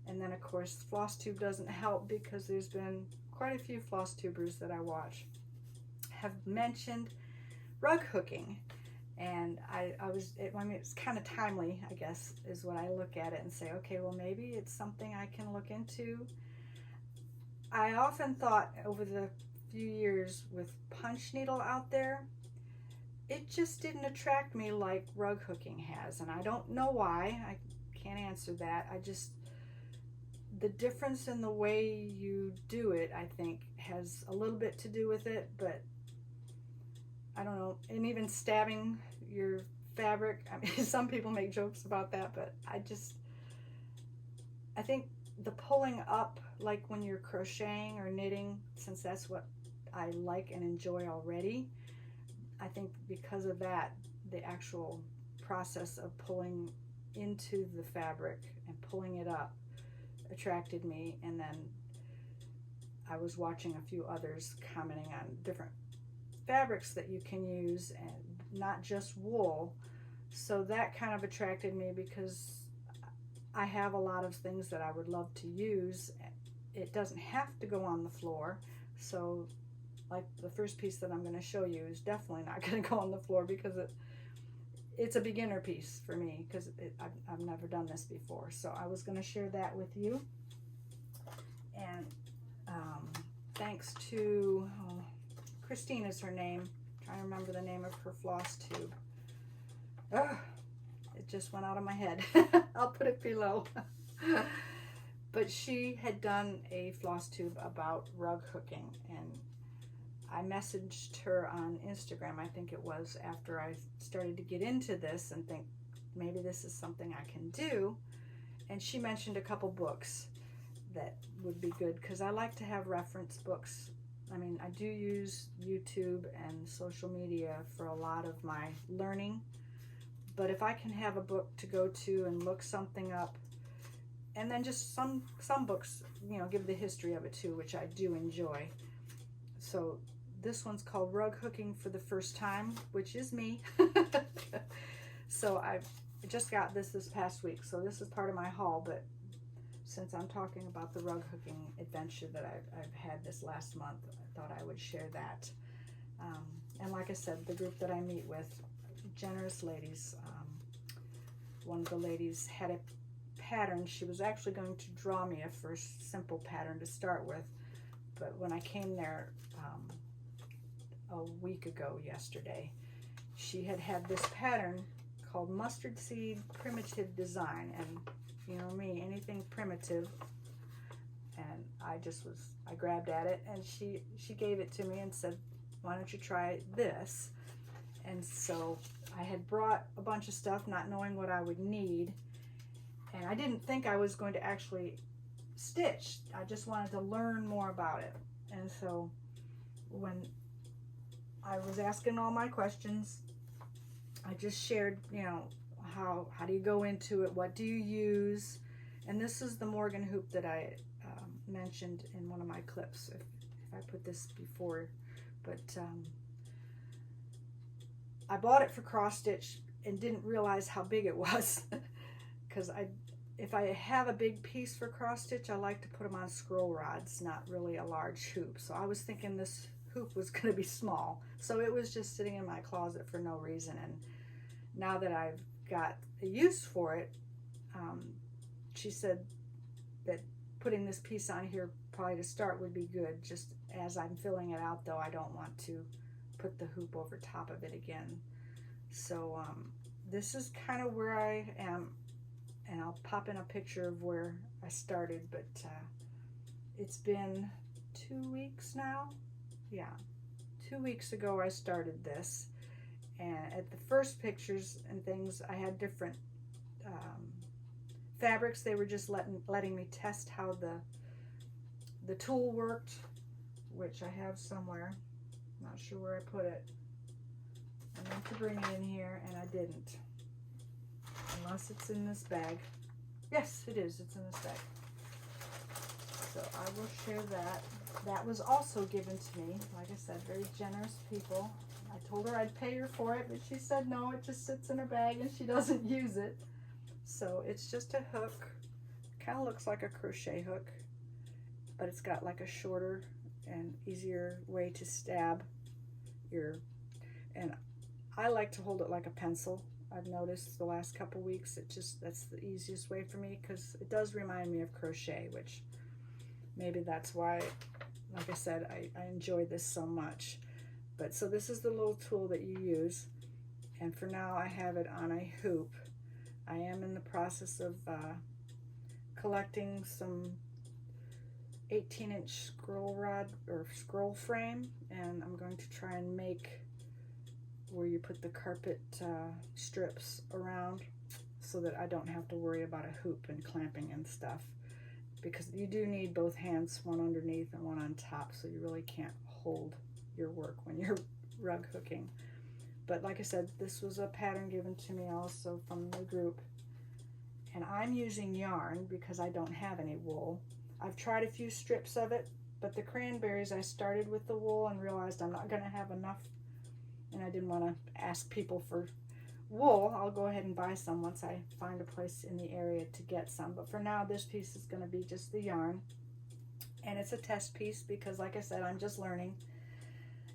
And then, of course, Flosstube doesn't help because there's been quite a few Flosstubers that I watch have mentioned rug hooking. And I mean, it's kind of timely, I guess, is what I look at it and say, okay, well, maybe it's something I can look into. I often thought over the few years with punch needle out there, it just didn't attract me like rug hooking has, and I don't know why. I can't answer that. The difference in the way you do it, I think, has a little bit to do with it, but I don't know. And even stabbing your fabric, I mean, some people make jokes about that, but I think the pulling up, like when you're crocheting or knitting, since that's what I like and enjoy already, I think because of that, the actual process of pulling into the fabric and pulling it up attracted me. And then I was watching a few others commenting on different fabrics that you can use, and not just wool. So that kind of attracted me because I have a lot of things that I would love to use. It doesn't have to go on the floor. So like the first piece that I'm going to show you is definitely not going to go on the floor because it's a beginner piece for me because I've never done this before. So I was going to share that with you. And thanks to Christine is her name. I'm trying to remember the name of her floss tube. Ugh, it just went out of my head. I'll put it below. But she had done a floss tube about rug hooking, and I messaged her on Instagram, I think it was, after I started to get into this and think maybe this is something I can do. And she mentioned a couple books that would be good because I like to have reference books. I mean, I do use YouTube and social media for a lot of my learning, but if I can have a book to go to and look something up, and then just some books, you know, give the history of it too, which I do enjoy. So this one's called Rug Hooking for the First Time, which is me. So I just got this past week, so this is part of my haul, but since I'm talking about the rug hooking adventure that I've had this last month, I thought I would share that. And like I said, the group that I meet with, generous ladies. One of the ladies had a pattern. She was actually going to draw me a first simple pattern to start with, but when I came there a week ago yesterday, she had this pattern called Mustard Seed Primitive Design, and you know me, anything primitive, and I grabbed at it, and she gave it to me and said, why don't you try this? And so I had brought a bunch of stuff not knowing what I would need, and I didn't think I was going to actually stitch. I just wanted to learn more about it. And so when I was asking all my questions. I just shared, you know, how do you go into it? What do you use? And this is the Morgan hoop that I mentioned in one of my clips, if I put this before. But I bought it for cross stitch and didn't realize how big it was. Because if I have a big piece for cross stitch, I like to put them on scroll rods, not really a large hoop. So I was thinking this hoop was going to be small. So it was just sitting in my closet for no reason. And now that I've got a use for it, she said that putting this piece on here probably to start would be good. Just as I'm filling it out though, I don't want to put the hoop over top of it again. So this is kind of where I am, and I'll pop in a picture of where I started, but it's been 2 weeks now. Yeah, 2 weeks ago I started this, and at the first pictures and things I had different fabrics. They were just letting me test how the tool worked, which I have somewhere. Not sure where I put it. I meant to bring it in here and I didn't, unless it's in this bag. Yes, it is. It's in this bag. So I will share that. That was also given to me. Like I said, very generous people. I told her I'd pay her for it, but she said no, it just sits in her bag and she doesn't use it. So it's just a hook. Kind of looks like a crochet hook, but it's got like a shorter and easier way to stab your, and I like to hold it like a pencil. I've noticed the last couple weeks, that's the easiest way for me, because it does remind me of crochet, which maybe that's why, like I said, I enjoy this so much. But so this is the little tool that you use, and for now I have it on a hoop. I am in the process of collecting some 18-inch scroll rod or scroll frame, and I'm going to try and make where you put the carpet strips around, so that I don't have to worry about a hoop and clamping and stuff, because you do need both hands, one underneath and one on top, so you really can't hold your work when you're rug hooking. But like I said, this was a pattern given to me also from the group, and I'm using yarn because I don't have any wool. I've tried a few strips of it, but the cranberries, I started with the wool and realized I'm not going to have enough, and I didn't want to ask people for wool. I'll go ahead and buy some once I find a place in the area to get some, but for now this piece is going to be just the yarn, and it's a test piece because, like I said, I'm just learning,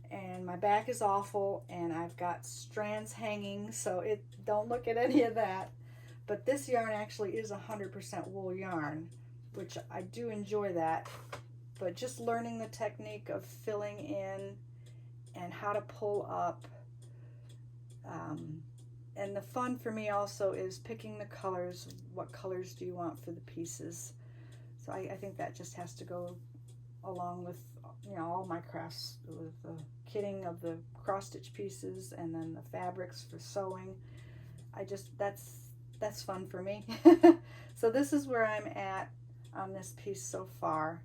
and my back is awful and I've got strands hanging, so don't look at any of that. But this yarn actually is 100% wool yarn, which I do enjoy that, but just learning the technique of filling in and how to pull up, and the fun for me also is picking the colors. What colors do you want for the pieces? So I think that just has to go along with, you know, all my crafts, with the kitting of the cross stitch pieces and then the fabrics for sewing. That's fun for me. So this is where I'm at on this piece so far.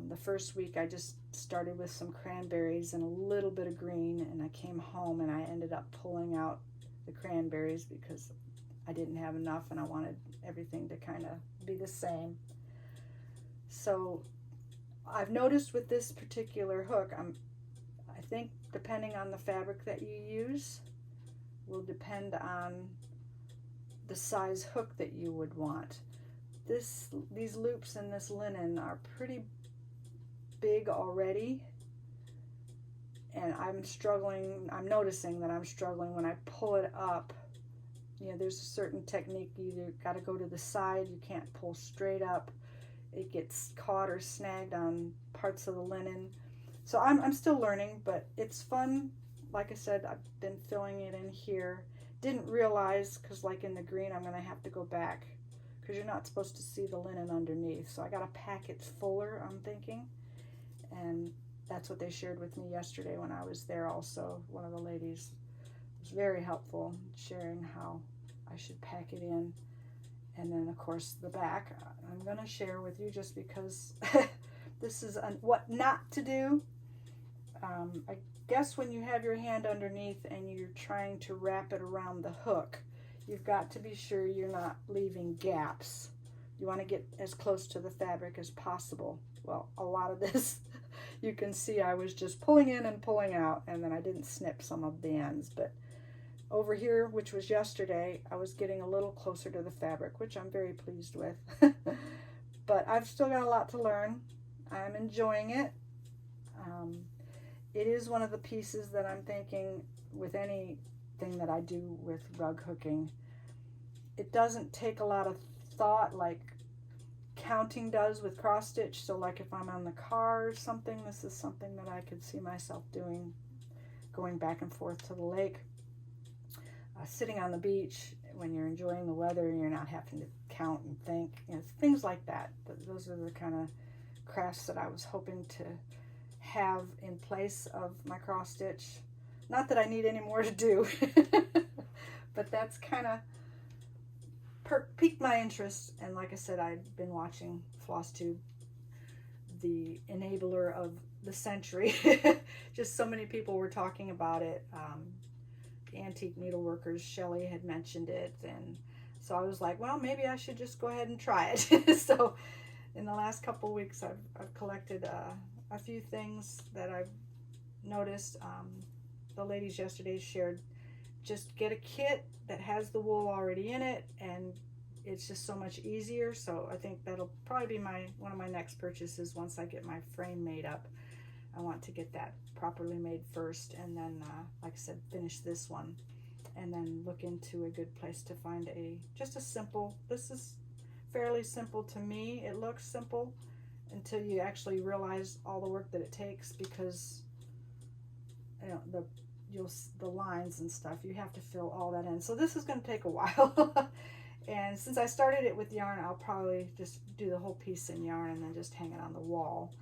The first week I just started with some cranberries and a little bit of green, and I came home and I ended up pulling out the cranberries because I didn't have enough and I wanted everything to kind of be the same. So I've noticed with this particular hook, I think depending on the fabric that you use will depend on the size hook that you would want. These loops in this linen are pretty big already, and I'm noticing that I'm struggling when I pull it up. You know, there's a certain technique. You either got to go to the side, you can't pull straight up. It gets caught or snagged on parts of the linen. So I'm still learning, but it's fun. Like I said, I've been filling it in here. Didn't realize, because like in the green, I'm going to have to go back because you're not supposed to see the linen underneath. So I got to pack it fuller, I'm thinking. And that's what they shared with me yesterday when I was there also. One of the ladies was very helpful, sharing how I should pack it in. And then, of course, the back, I'm going to share with you just because this is what not to do. I guess when you have your hand underneath and you're trying to wrap it around the hook, you've got to be sure you're not leaving gaps. You want to get as close to the fabric as possible. Well, a lot of this, you can see I was just pulling in and pulling out, and then I didn't snip some of the ends. But over here, which was yesterday, I was getting a little closer to the fabric, which I'm very pleased with. But I've still got a lot to learn. I'm enjoying it. It is one of the pieces that I'm thinking with anything that I do with rug hooking. It doesn't take a lot of thought like counting does with cross stitch. So like if I'm on the car or something, this is something that I could see myself doing, going back and forth to the lake, sitting on the beach when you're enjoying the weather and you're not having to count and think, you know, things like that. Those are the kind of crafts that I was hoping to have in place of my cross stitch. Not that I need any more to do, but that's kind of piqued my interest. And like I said, I've been watching Flosstube, the enabler of the century. Just so many people were talking about it. The antique needleworkers, Shelley had mentioned it, and so I was like, well, maybe I should just go ahead and try it. So in the last couple weeks, I've collected a few things that I've noticed. The ladies yesterday shared, just get a kit that has the wool already in it, and it's just so much easier. So I think that'll probably be one of my next purchases once I get my frame made up. I want to get that properly made first, and then like I said, finish this one, and then look into a good place to find just a simple, this is fairly simple to me. It looks simple until you actually realize all the work that it takes, because you know the lines and stuff, you have to fill all that in. So this is going to take a while. And since I started it with yarn, I'll probably just do the whole piece in yarn and then just hang it on the wall.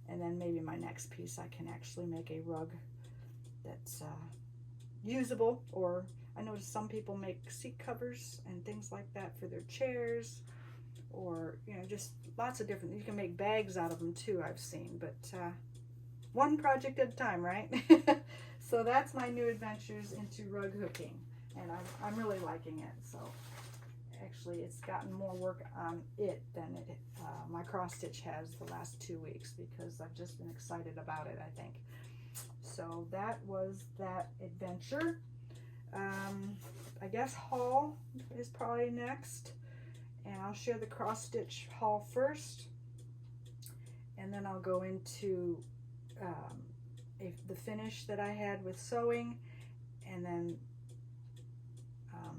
And then maybe my next piece I can actually make a rug that's usable. Or I noticed some people make seat covers and things like that for their chairs, or you know, just lots of different, you can make bags out of them too, I've seen. But one project at a time, right? So that's my new adventures into rug hooking, and I'm really liking it. So actually it's gotten more work on it than my cross stitch has the last 2 weeks, because I've just been excited about it, I think. So that was that adventure. I guess haul is probably next, and I'll share the cross stitch haul first, and then I'll go into the finish that I had with sewing, and then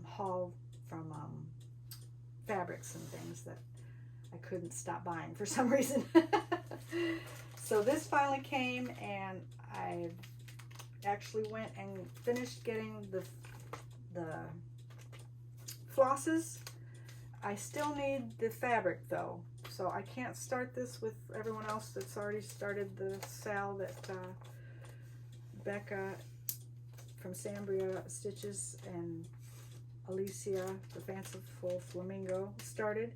haul from fabrics and things that I couldn't stop buying for some reason. So this finally came, and I actually went and finished getting the flosses. I still need the fabric though, so I can't start this with everyone else that's already started the sal that Becca from Sambria Stitches and Alicia, the Fanciful Flamingo, started.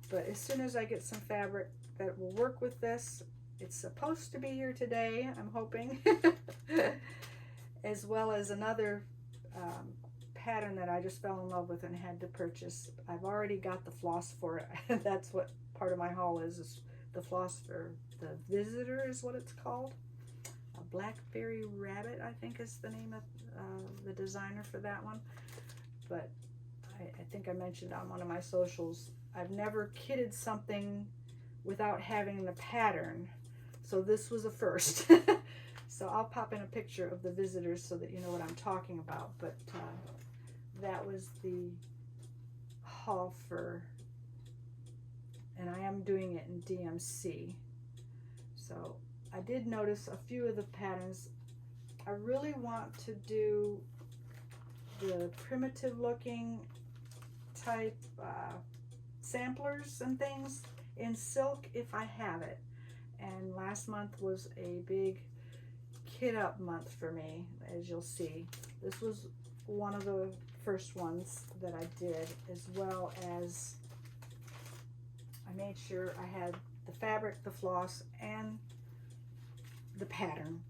But as soon as I get some fabric that will work with this, it's supposed to be here today, I'm hoping. As well as another pattern that I just fell in love with and had to purchase. I've already got the floss for it. That's what part of my haul is the floss for the Visitor is what it's called. A Blackberry Rabbit, I think is the name of the designer for that one. But I think I mentioned on one of my socials, I've never kitted something without having the pattern. So this was a first. So I'll pop in a picture of the Visitors so that you know what I'm talking about. But that was the haul for, and I am doing it in DMC. So I did notice a few of the patterns. I really want to do the primitive looking type samplers and things in silk if I have it. And last month was a big kit up month for me, as you'll see. This was one of the first ones that I did, as well as I made sure I had the fabric, the floss, and the pattern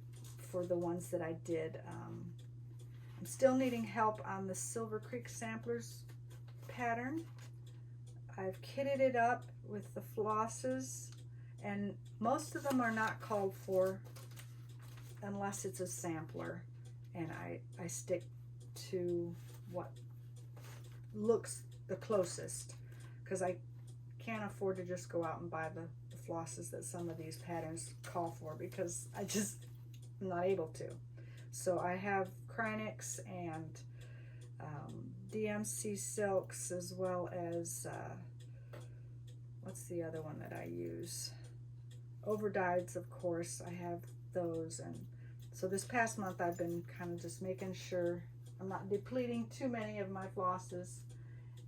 for the ones that I did. I'm still needing help on the Silver Creek Samplers pattern. I've kitted it up with the flosses, and most of them are not called for unless it's a sampler, and I stick to what looks the closest, because I can't afford to just go out and buy the flosses that some of these patterns call for, because I'm not able to. So I have Krynics and DMC silks, as well as what's the other one that I use? Overdyes, of course. I have those, and so this past month I've been kind of just making sure I'm not depleting too many of my flosses.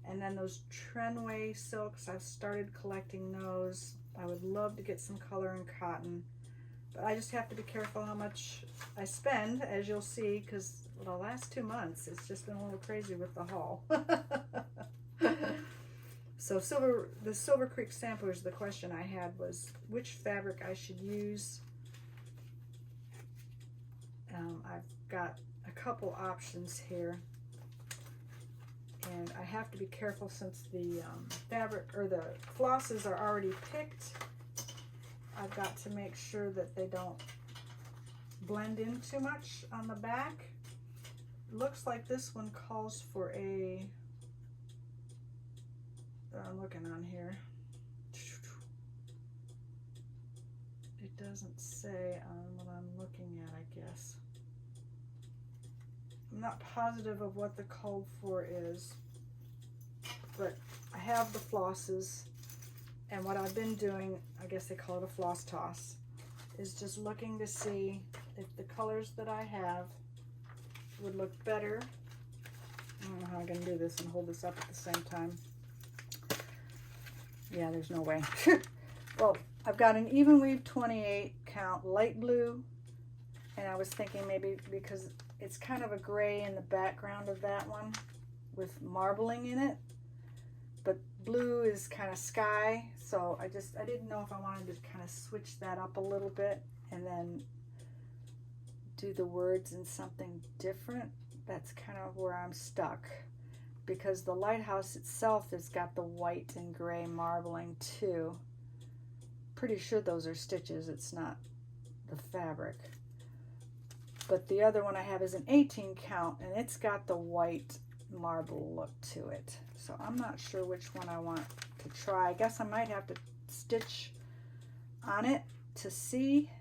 And then those Trenway silks, I've started collecting those. I would love to get some color in cotton, but I just have to be careful how much I spend, as you'll see, because the last 2 months it's just been a little crazy with the haul. So the Silver Creek Samplers, the question I had was which fabric I should use. I've got a couple options here, and I have to be careful since the fabric or the flosses are already picked. I've got to make sure that they don't blend in too much on the back. It looks like this one calls for a, I'm looking on here. It doesn't say on what I'm looking at, I guess. I'm not positive of what the called for is, but I have the flosses, and what I've been doing, I guess they call it a floss toss, is just looking to see if the colors that I have would look better. I don't know how I'm going to do this and hold this up at the same time. Yeah, there's no way. Well, I've got an even weave 28 count light blue, and I was thinking maybe because it's kind of a gray in the background of that one with marbling in it, but blue is kind of sky, so I didn't know if I wanted to kind of switch that up a little bit and then do the words in something different. That's kind of where I'm stuck, because the lighthouse itself has got the white and gray marbling too. Pretty sure those are stitches, it's not the fabric. But the other one I have is an 18 count, and it's got the white marble look to it. So I'm not sure which one I want to try. I guess I might have to stitch on it to see,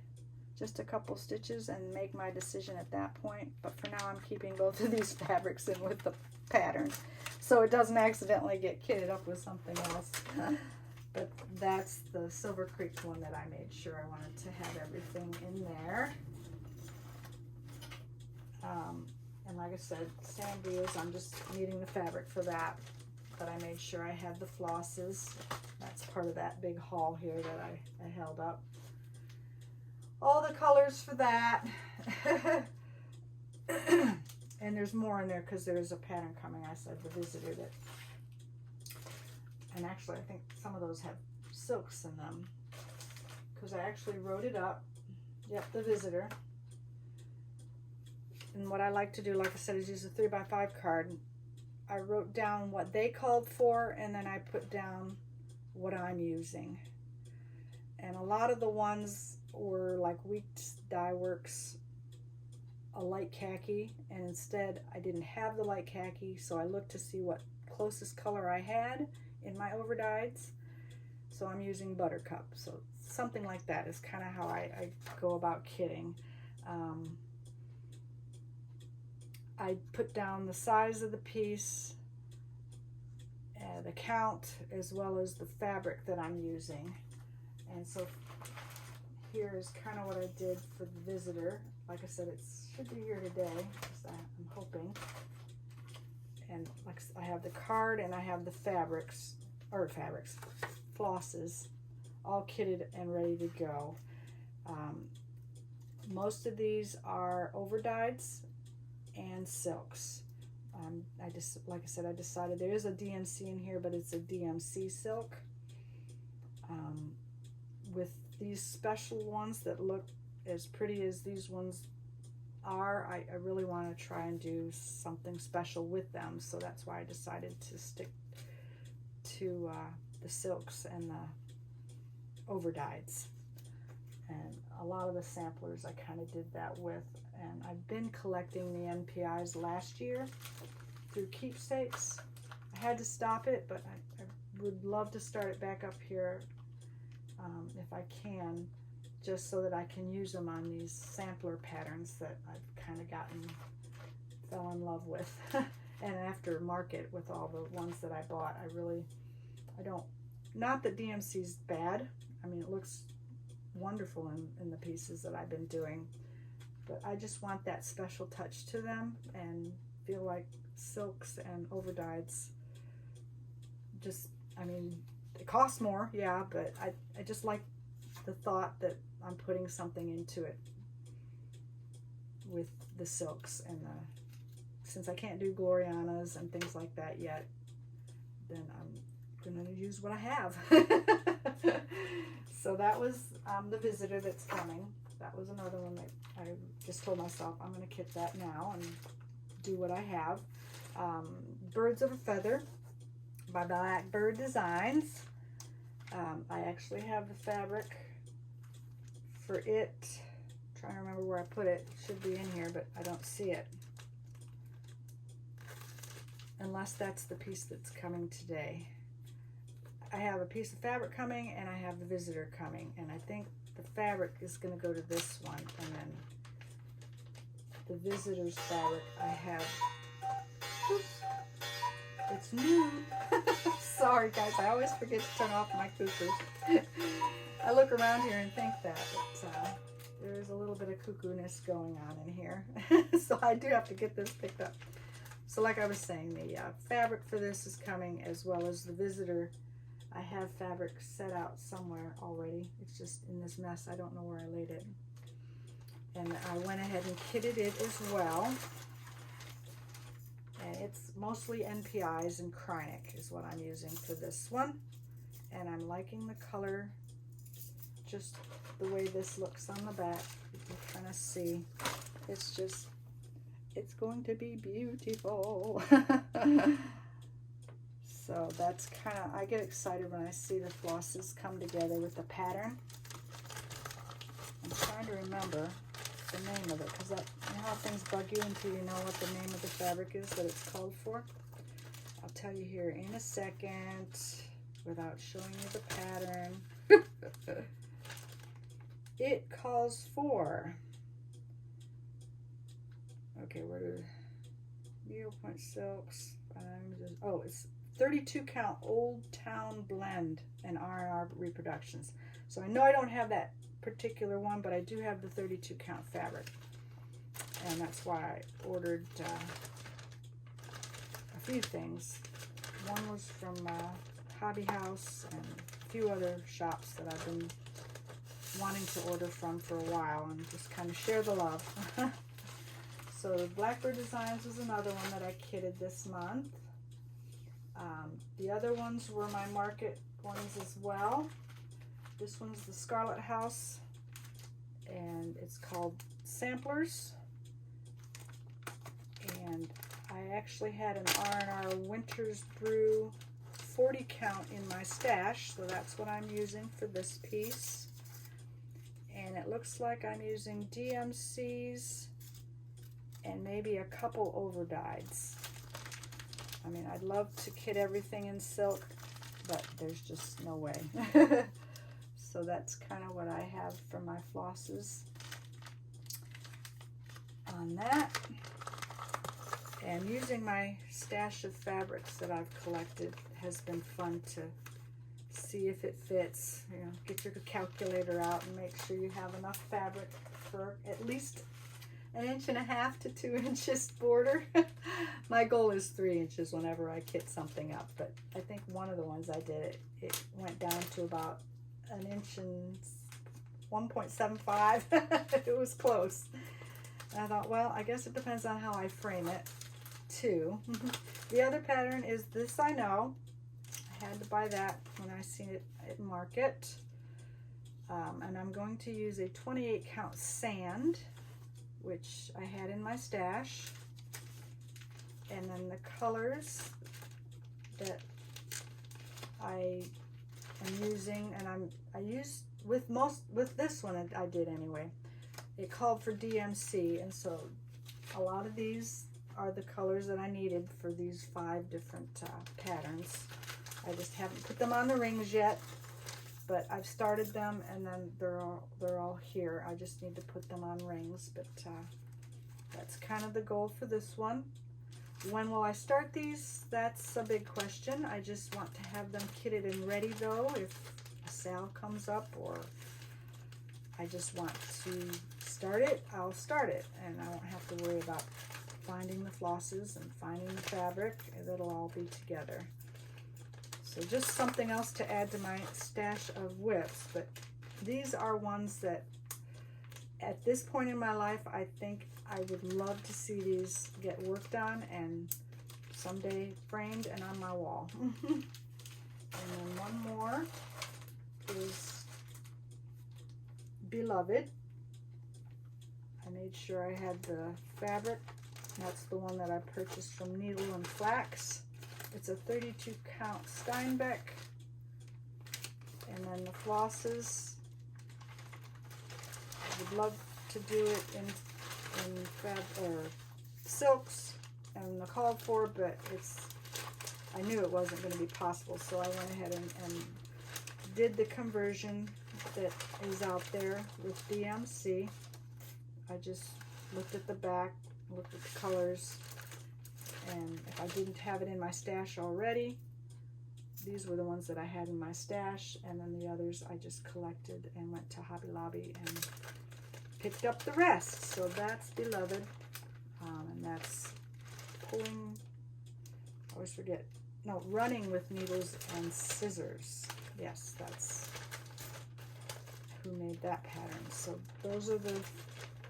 just a couple stitches, and make my decision at that point. But for now, I'm keeping both of these fabrics in with the pattern, so it doesn't accidentally get kitted up with something else. But that's the Silver Creek one that I made sure I wanted to have everything in there. And like I said, Sandias, I'm just needing the fabric for that, but I made sure I had the flosses. That's part of that big haul here that I held up. All the colors for that. And there's more in there because there's a pattern coming. I said the visitor that, and actually I think some of those have silks in them, because I actually wrote it up. Yep, the visitor. And what I like to do, like I said, is use a 3x5 card. I wrote down what they called for, and then I put down what I'm using. And a lot of the ones were like Weeks Dye Works, a light khaki, and instead I didn't have the light khaki, so I looked to see what closest color I had in my overdyes. So I'm using Buttercup. So something like that is kind of how I go about kitting. I put down the size of the piece, the count, as well as the fabric that I'm using. And so here's kind of what I did for the visitor. Like I said, it should be here today, I'm hoping. And like I have the card and I have the flosses, all kitted and ready to go. Most of these are overdyes and silks. Like I said, I decided there is a DMC in here, but it's a DMC silk. With these special ones that look as pretty as these ones are, I really want to try and do something special with them. So that's why I decided to stick to the silks and the overdyes. And a lot of the samplers I kind of did that with. And I've been collecting the NPIs last year through keepsakes. I had to stop it, but I would love to start it back up here if I can, just so that I can use them on these sampler patterns that I've kind of fell in love with. And after market with all the ones that I bought, I don't, not that DMC's bad. I mean, it looks wonderful in the pieces that I've been doing, but I just want that special touch to them, and feel like silks and overdyes just, I mean, it costs more, yeah, but I just like the thought that I'm putting something into it with the silks and since I can't do Glorianas and things like that yet, then I'm gonna use what I have. So that was the visitor that's coming. That was another one that I just told myself I'm gonna kit that now and do what I have. Birds of a Feather by Blackbird Designs. I actually have the fabric for it. I'm trying to remember where I put it. It should be in here, but I don't see it. Unless that's the piece that's coming today. I have a piece of fabric coming, and I have the visitor coming, and I think the fabric is going to go to this one, and then the visitor's fabric I have. Oops, it's new. Sorry guys, I always forget to turn off my cuckoo. I look around here and think that, but there's a little bit of cuckoo-ness going on in here. So I do have to get this picked up. So like I was saying, the fabric for this is coming, as well as the visitor. I have fabric set out somewhere already. It's just in this mess. I don't know where I laid it. And I went ahead and kitted it as well. And it's mostly NPIs and Krynic is what I'm using for this one. And I'm liking the color, just the way this looks on the back. You can kind of see. It's just, it's going to be beautiful. So that's kind of, I get excited when I see the flosses come together with the pattern. I'm trying to remember the name of it, because that, you know how things bug you until you know what the name of the fabric is that it's called for? I'll tell you here in a second without showing you the pattern. It calls for, okay, where do needlepoint silks, oh, it's 32 count Old Town Blend and R&R reproductions. So I know I don't have that particular one, but I do have the 32 count fabric, and that's why I ordered a few things. One was from Hobby House and a few other shops that I've been wanting to order from for a while, and just kind of share the love. So the Blackbird Designs was another one that I kitted this month. The other ones were my market ones as well. This one's the Scarlett House, and it's called Samplers. And I actually had an R&R Winter's Brew 40 count in my stash, so that's what I'm using for this piece. And it looks like I'm using DMCs and maybe a couple overdyes. I mean, I'd love to kit everything in silk, but there's just no way. So that's kind of what I have for my flosses on that. And using my stash of fabrics that I've collected has been fun to see if it fits. You know, get your calculator out and make sure you have enough fabric for at least 1.5 to 2 inches border. My goal is 3 inches whenever I kit something up, but I think one of the ones I did, it went down to about 1 inch and 1.75. It was close. And I thought, well, I guess it depends on how I frame it too. The other pattern is this. I know I had to buy that when I seen it at market, and I'm going to use a 28 count sand. which I had in my stash. And then the colors that I am using, and I used with this one I did anyway. It called for DMC, and so a lot of these are the colors that I needed for these 5 different patterns. I just haven't put them on the rings yet, but I've started them, and then they're all here. I just need to put them on rings, but that's kind of the goal for this one. When will I start these? That's a big question. I just want to have them kitted and ready though, if a sale comes up, or I just want to start it, I'll start it, and I won't have to worry about finding the flosses and finding the fabric. It'll all be together. So just something else to add to my stash of whips, but these are ones that at this point in my life, I think I would love to see these get worked on and someday framed and on my wall. And then one more is Beloved. I made sure I had the fabric. That's the one that I purchased from Needle and Flax. It's a 32 count Steinbeck. And then the flosses, I would love to do it in silks and the called for, but I knew it wasn't going to be possible, so I went ahead and did the conversion that is out there with DMC. I just looked at the back, looked at the colors, and if I didn't have it in my stash already, these were the ones that I had in my stash, and then the others I just collected and went to Hobby Lobby and picked up the rest. So that's Beloved, and that's pulling, I always forget, no, running with needles and scissors. Yes, that's who made that pattern. So those are the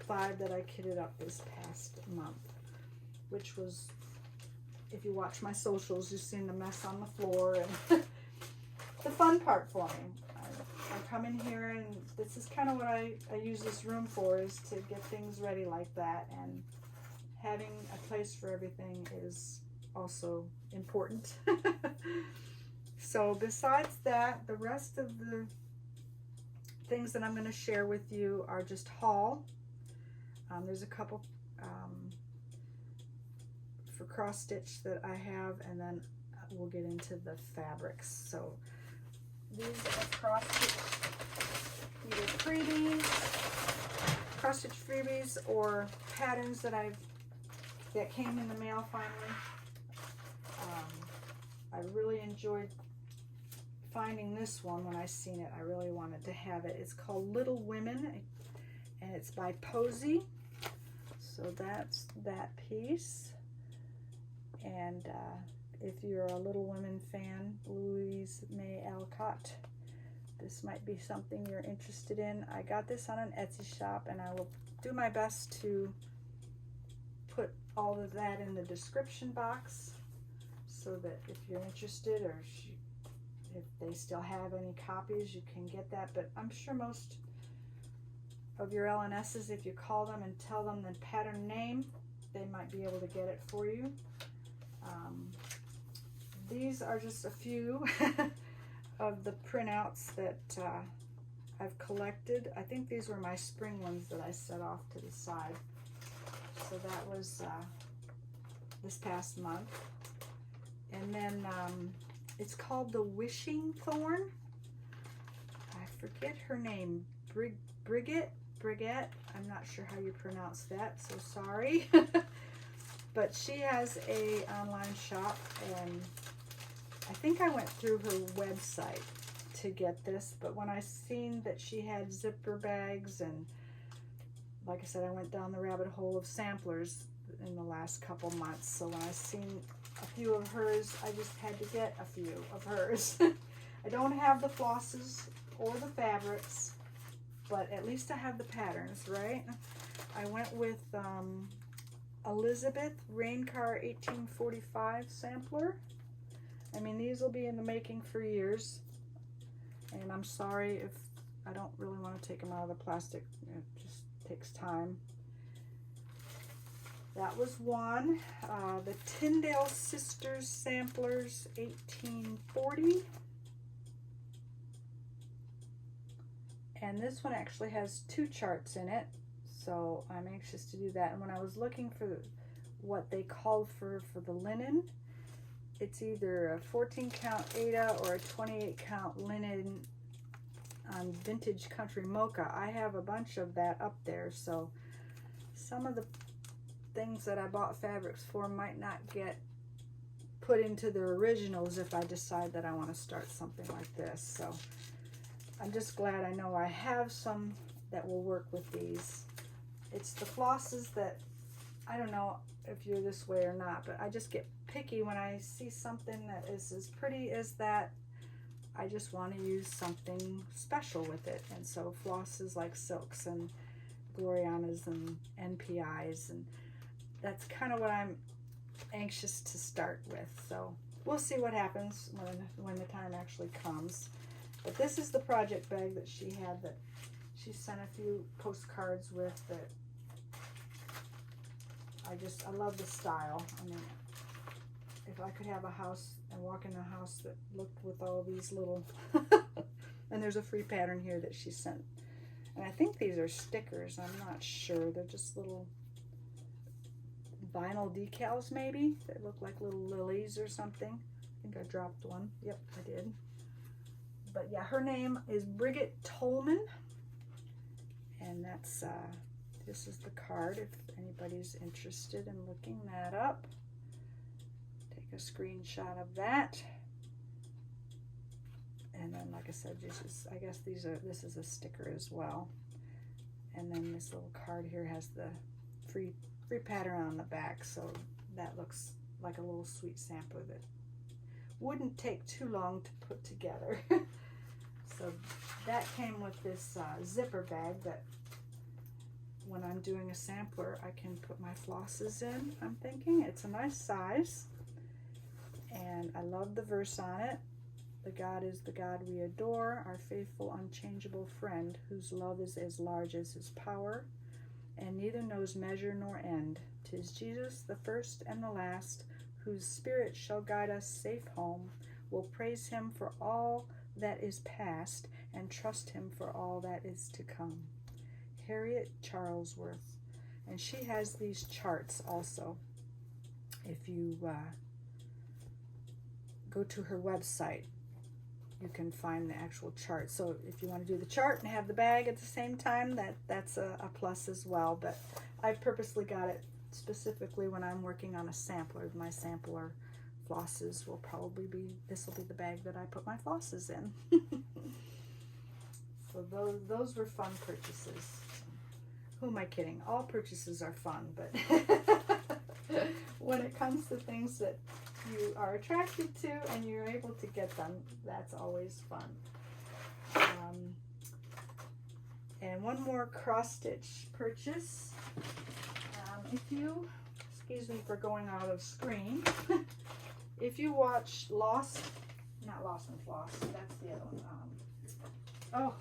5 that I kitted up this past month, which was, if you watch my socials, you've seen the mess on the floor and the fun part for me. I come in here, and this is kind of what I use this room for, is to get things ready like that, and having a place for everything is also important. So besides that, the rest of the things that I'm going to share with you are just haul. There's a couple for cross stitch that I have, and then we'll get into the fabrics. So these are cross stitch either freebies, cross stitch freebies, or patterns that came in the mail finally. I really enjoyed finding this one when I seen it. I really wanted to have it. It's called Little Women, and it's by Posie. So that's that piece. And if you're a Little Women fan, Louise May Alcott, this might be something you're interested in. I got this on an Etsy shop, and I will do my best to put all of that in the description box, so that if you're interested, or if they still have any copies, you can get that. But I'm sure most of your LNSs, if you call them and tell them the pattern name, they might be able to get it for you. These are just a few of the printouts that I've collected. I think these were my spring ones that I set off to the side. So that was this past month. And then it's called the Wishing Thorn. I forget her name. Brigette. I'm not sure how you pronounce that, so sorry. But she has a online shop, and I think I went through her website to get this, but when I seen that she had zipper bags, and like I said, I went down the rabbit hole of samplers in the last couple months, so when I seen a few of hers, I just had to get a few of hers. I don't have the flosses or the fabrics, but at least I have the patterns, right? I went with Elizabeth Raincar 1845 sampler. I mean, these will be in the making for years, and I'm sorry if I don't really want to take them out of the plastic. It just takes time. that was one. The Tyndale Sisters Samplers 1840. And this one actually has 2 charts in it, so I'm anxious to do that. And when I was looking for what they called for the linen, it's either a 14 count Ada or a 28 count linen on Vintage Country Mocha. I have a bunch of that up there, so some of the things that I bought fabrics for might not get put into the originals if I decide that I want to start something like this. So I'm just glad I know I have some that will work with these. It's the flosses that, I don't know if you're this way or not, but I just get picky when I see something that is as pretty as that. I just want to use something special with it. And so flosses like silks and Glorianas and NPIs, and that's kind of what I'm anxious to start with. So we'll see what happens when the time actually comes. But this is the project bag that she had, that she sent a few postcards with, that I love the style. I mean, if I could have a house and walk in a house that looked with all these little, and there's a free pattern here that she sent. And I think these are stickers, I'm not sure. They're just little vinyl decals maybe, that look like little lilies or something. I think I dropped one. Yep, I did. But yeah, her name is Bridget Tolman, and that's this is the card if anybody's interested in looking that up. Take a screenshot of that, and then like I said, I guess this is a sticker as well. And then this little card here has the free pattern on the back, so that looks like a little sweet sampler that wouldn't take too long to put together. So that came with this zipper bag that when I'm doing a sampler I can put my flosses in. I'm thinking it's a nice size, and I love the verse on it. The God is the God we adore, our faithful unchangeable friend, whose love is as large as his power, and neither knows measure nor end. 'Tis Jesus, the first and the last, whose spirit shall guide us safe home. We'll praise him for all that is past, and trust him for all that is to come. Harriet Charlesworth. And she has these charts also. If you go to her website, you can find the actual chart. So if you want to do the chart and have the bag at the same time, that's a plus as well. But I purposely got it specifically when I'm working on a sampler. My sampler flosses will probably be, this will be the bag that I put my flosses in. So those were fun purchases. Who am I kidding? All purchases are fun, but when it comes to things that you are attracted to and you're able to get them, that's always fun. And one more cross stitch purchase. If you, excuse me for going out of screen, if you watch not Lost and Floss, that's the other one. Oh,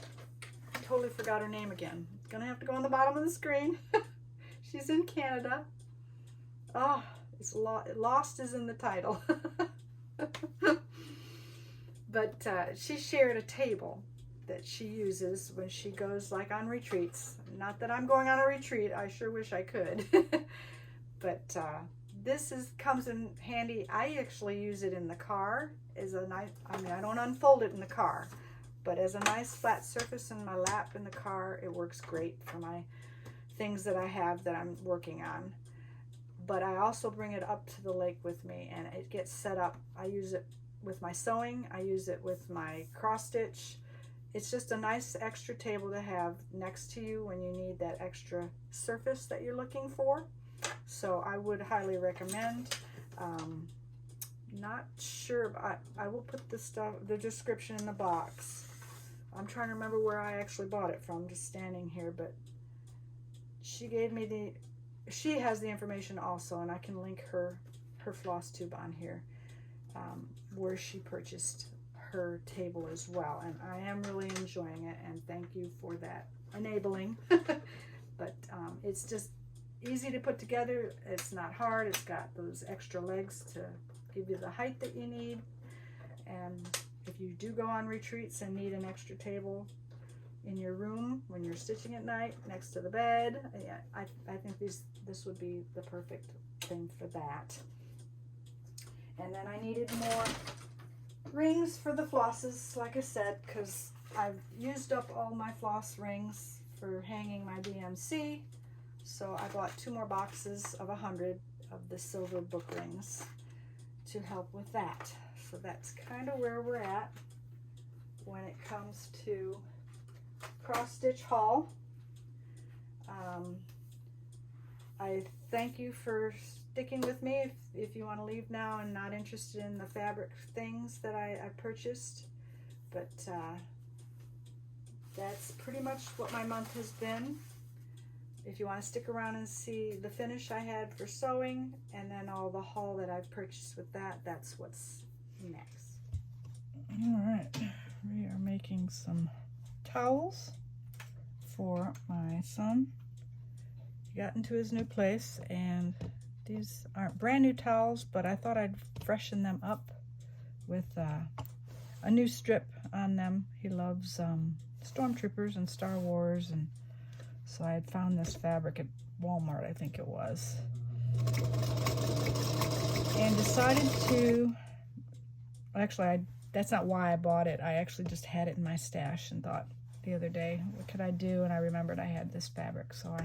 I totally forgot her name again. It's gonna have to go on the bottom of the screen. She's in Canada. Oh, it's Lost is in the title. But she shared a table that she uses when she goes like on retreats. Not that I'm going on a retreat, I sure wish I could. But this comes in handy. I actually use it in the car as a nice, I mean, I don't unfold it in the car, but as a nice flat surface in my lap in the car, it works great for my things that I have that I'm working on. But I also bring it up to the lake with me, and it gets set up. I use it with my sewing, I use it with my cross stitch. It's just a nice extra table to have next to you when you need that extra surface that you're looking for. So I would highly recommend. Not sure, but I will put the description in the box. I'm trying to remember where I actually bought it from, just standing here, but she gave me she has the information also, and I can link her Flosstube on here, where she purchased her table as well, and I am really enjoying it, and thank you for that enabling. But it's just easy to put together. It's not hard. It's got those extra legs to give you the height that you need. And if you do go on retreats and need an extra table in your room when you're stitching at night next to the bed, yeah, I think this would be the perfect thing for that. And then I needed more rings for the flosses, like I said, because I've used up all my floss rings for hanging my BMC. So I bought 2 more boxes of 100 of the silver book rings to help with that. So that's kind of where we're at when it comes to cross stitch haul. I thank you for sticking with me. If you want to leave now and not interested in the fabric things that I purchased, but that's pretty much what my month has been. If you want to stick around and see the finish I had for sewing and then all the haul that I've purchased with that, that's what's next. All right, we are making some towels for my son. He got into his new place, and these aren't brand new towels, but I thought I'd freshen them up with a new strip on them. He loves Stormtroopers and Star Wars, and so I had found this fabric at Walmart, I think it was, and decided to, actually that's not why I bought it. I actually just had it in my stash and thought the other day, what could I do? And I remembered I had this fabric, so I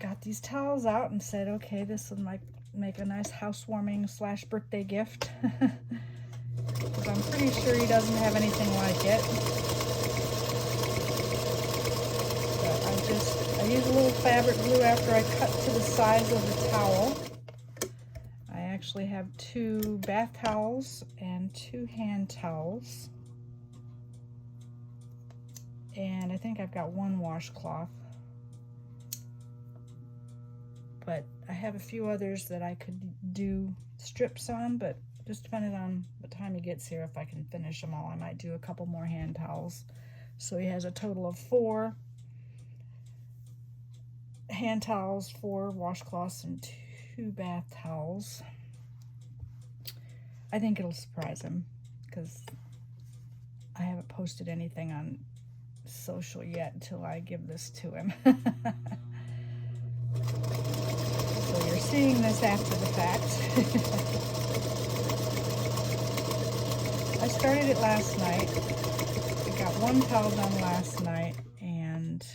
got these towels out and said, okay, this will make a nice housewarming / birthday gift. Because I'm pretty sure he doesn't have anything like it. But I use a little fabric glue after I cut to the size of the towel. I actually have 2 bath towels and 2 hand towels. And I think I've got 1 washcloth. But I have a few others that I could do strips on, but just depending on what time he gets here, if I can finish them all, I might do a couple more hand towels. So he has a total of 4 hand towels, 4 washcloths, and 2 bath towels. I think it'll surprise him because I haven't posted anything on social yet until I give this to him. So you're seeing this after the fact. I started it last night. I got 1 towel done last night, and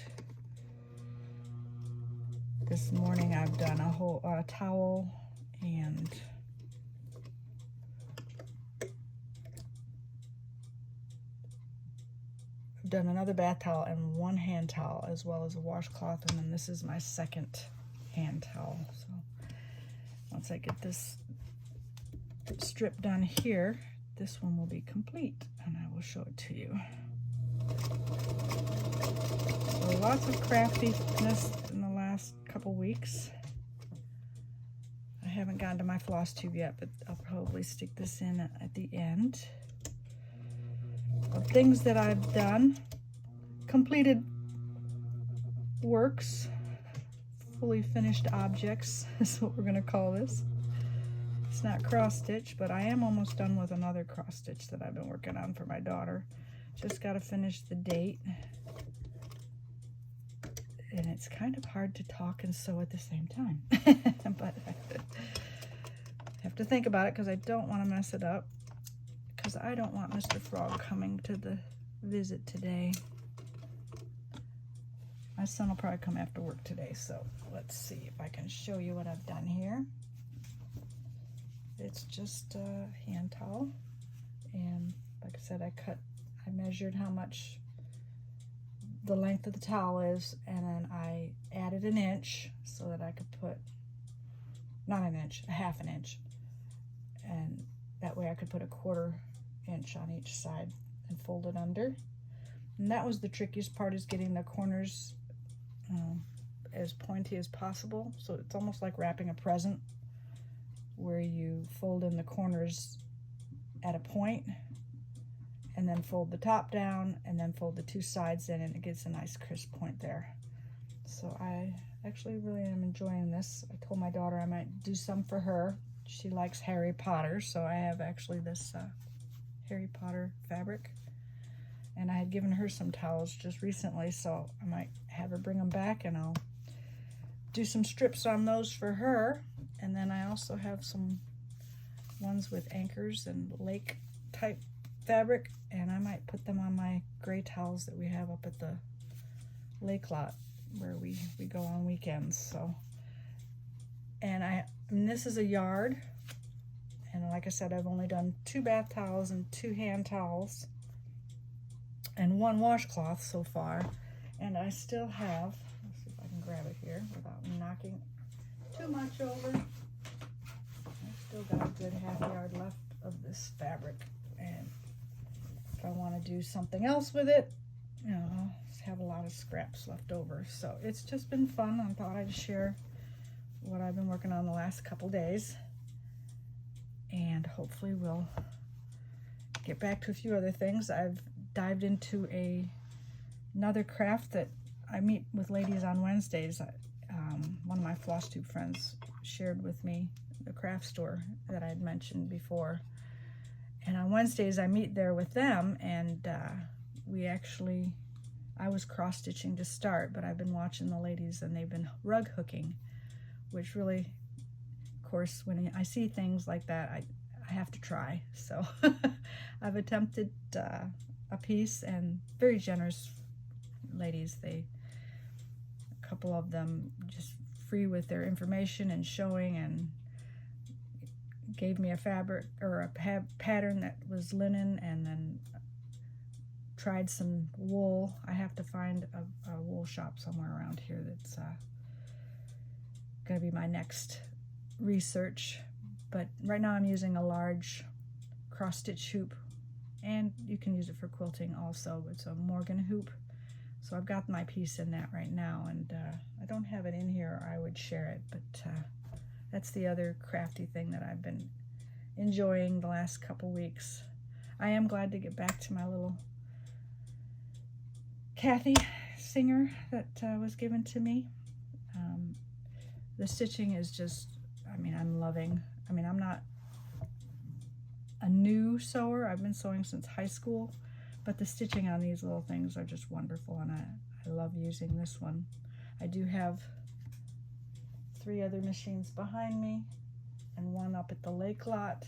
this morning I've done a whole towel, and I've done another bath towel and 1 hand towel, as well as a washcloth, and then this is my 2nd hand towel. So once I get this strip done here, this one will be complete, and I will show it to you. So lots of craftiness in the last couple weeks. I haven't gotten to my floss tube yet, but I'll probably stick this in at the end. Of things that I've done, completed works, fully finished objects is what we're going to call this. It's not cross stitch, but I am almost done with another cross stitch that I've been working on for my daughter. Just got to finish the date. And it's kind of hard to talk and sew at the same time. But I have to think about it because I don't want to mess it up. Because I don't want Mr. Frog coming to the visit today. My son will probably come after work today, so let's see if I can show you what I've done here. It's just a hand towel, and like I said, I measured how much the length of the towel is, and then I added 1 inch so that I could put, not 1 inch, a 1/2 inch, and that way I could put a 1/4 inch on each side and fold it under. And that was the trickiest part, is getting the corners as pointy as possible. So it's almost like wrapping a present, where you fold in the corners at a point and then fold the top down and then fold the 2 sides in, and it gets a nice crisp point there. So I actually really am enjoying this. I told my daughter I might do some for her. She likes Harry Potter, so I have actually this Harry Potter fabric. And I had given her some towels just recently, so I might have her bring them back, and I'll do some strips on those for her. And then I also have some ones with anchors and lake type fabric, and I might put them on my gray towels that we have up at the lake lot where we go on weekends. So, and this is a yard, and like I said, I've only done 2 bath towels and 2 hand towels and 1 washcloth so far, and I still have, let's see if I can grab it here without knocking too much over. I've still got a good half yard left of this fabric, and if I want to do something else with it, you know, I'll have a lot of scraps left over. So it's just been fun. I thought I'd share what I've been working on the last couple days, and hopefully we'll get back to a few other things. I've dived into another craft that I meet with ladies on Wednesdays. One of my Flosstube friends shared with me the craft store that I had mentioned before, and on Wednesdays I meet there with them, and I was cross-stitching to start, but I've been watching the ladies, and they've been rug hooking, which really, of course, when I see things like that, I have to try. So I've attempted a piece, and very generous ladies. A couple of them just free with their information and showing, and gave me a fabric or a pattern that was linen, and then tried some wool. I have to find a wool shop somewhere around here that's gonna be my next research. But right now I'm using a large cross-stitch hoop, and you can use it for quilting also. It's a Morgan hoop. So I've got my piece in that right now, and I don't have it in here, or I would share it, but that's the other crafty thing that I've been enjoying the last couple weeks. I am glad to get back to my little Kathy Singer that was given to me. The stitching is just, I'm loving. I'm not a new sewer. I've been sewing since high school, but the stitching on these little things are just wonderful, and I love using this one. I do have 3 other machines behind me and 1 up at the lake lot,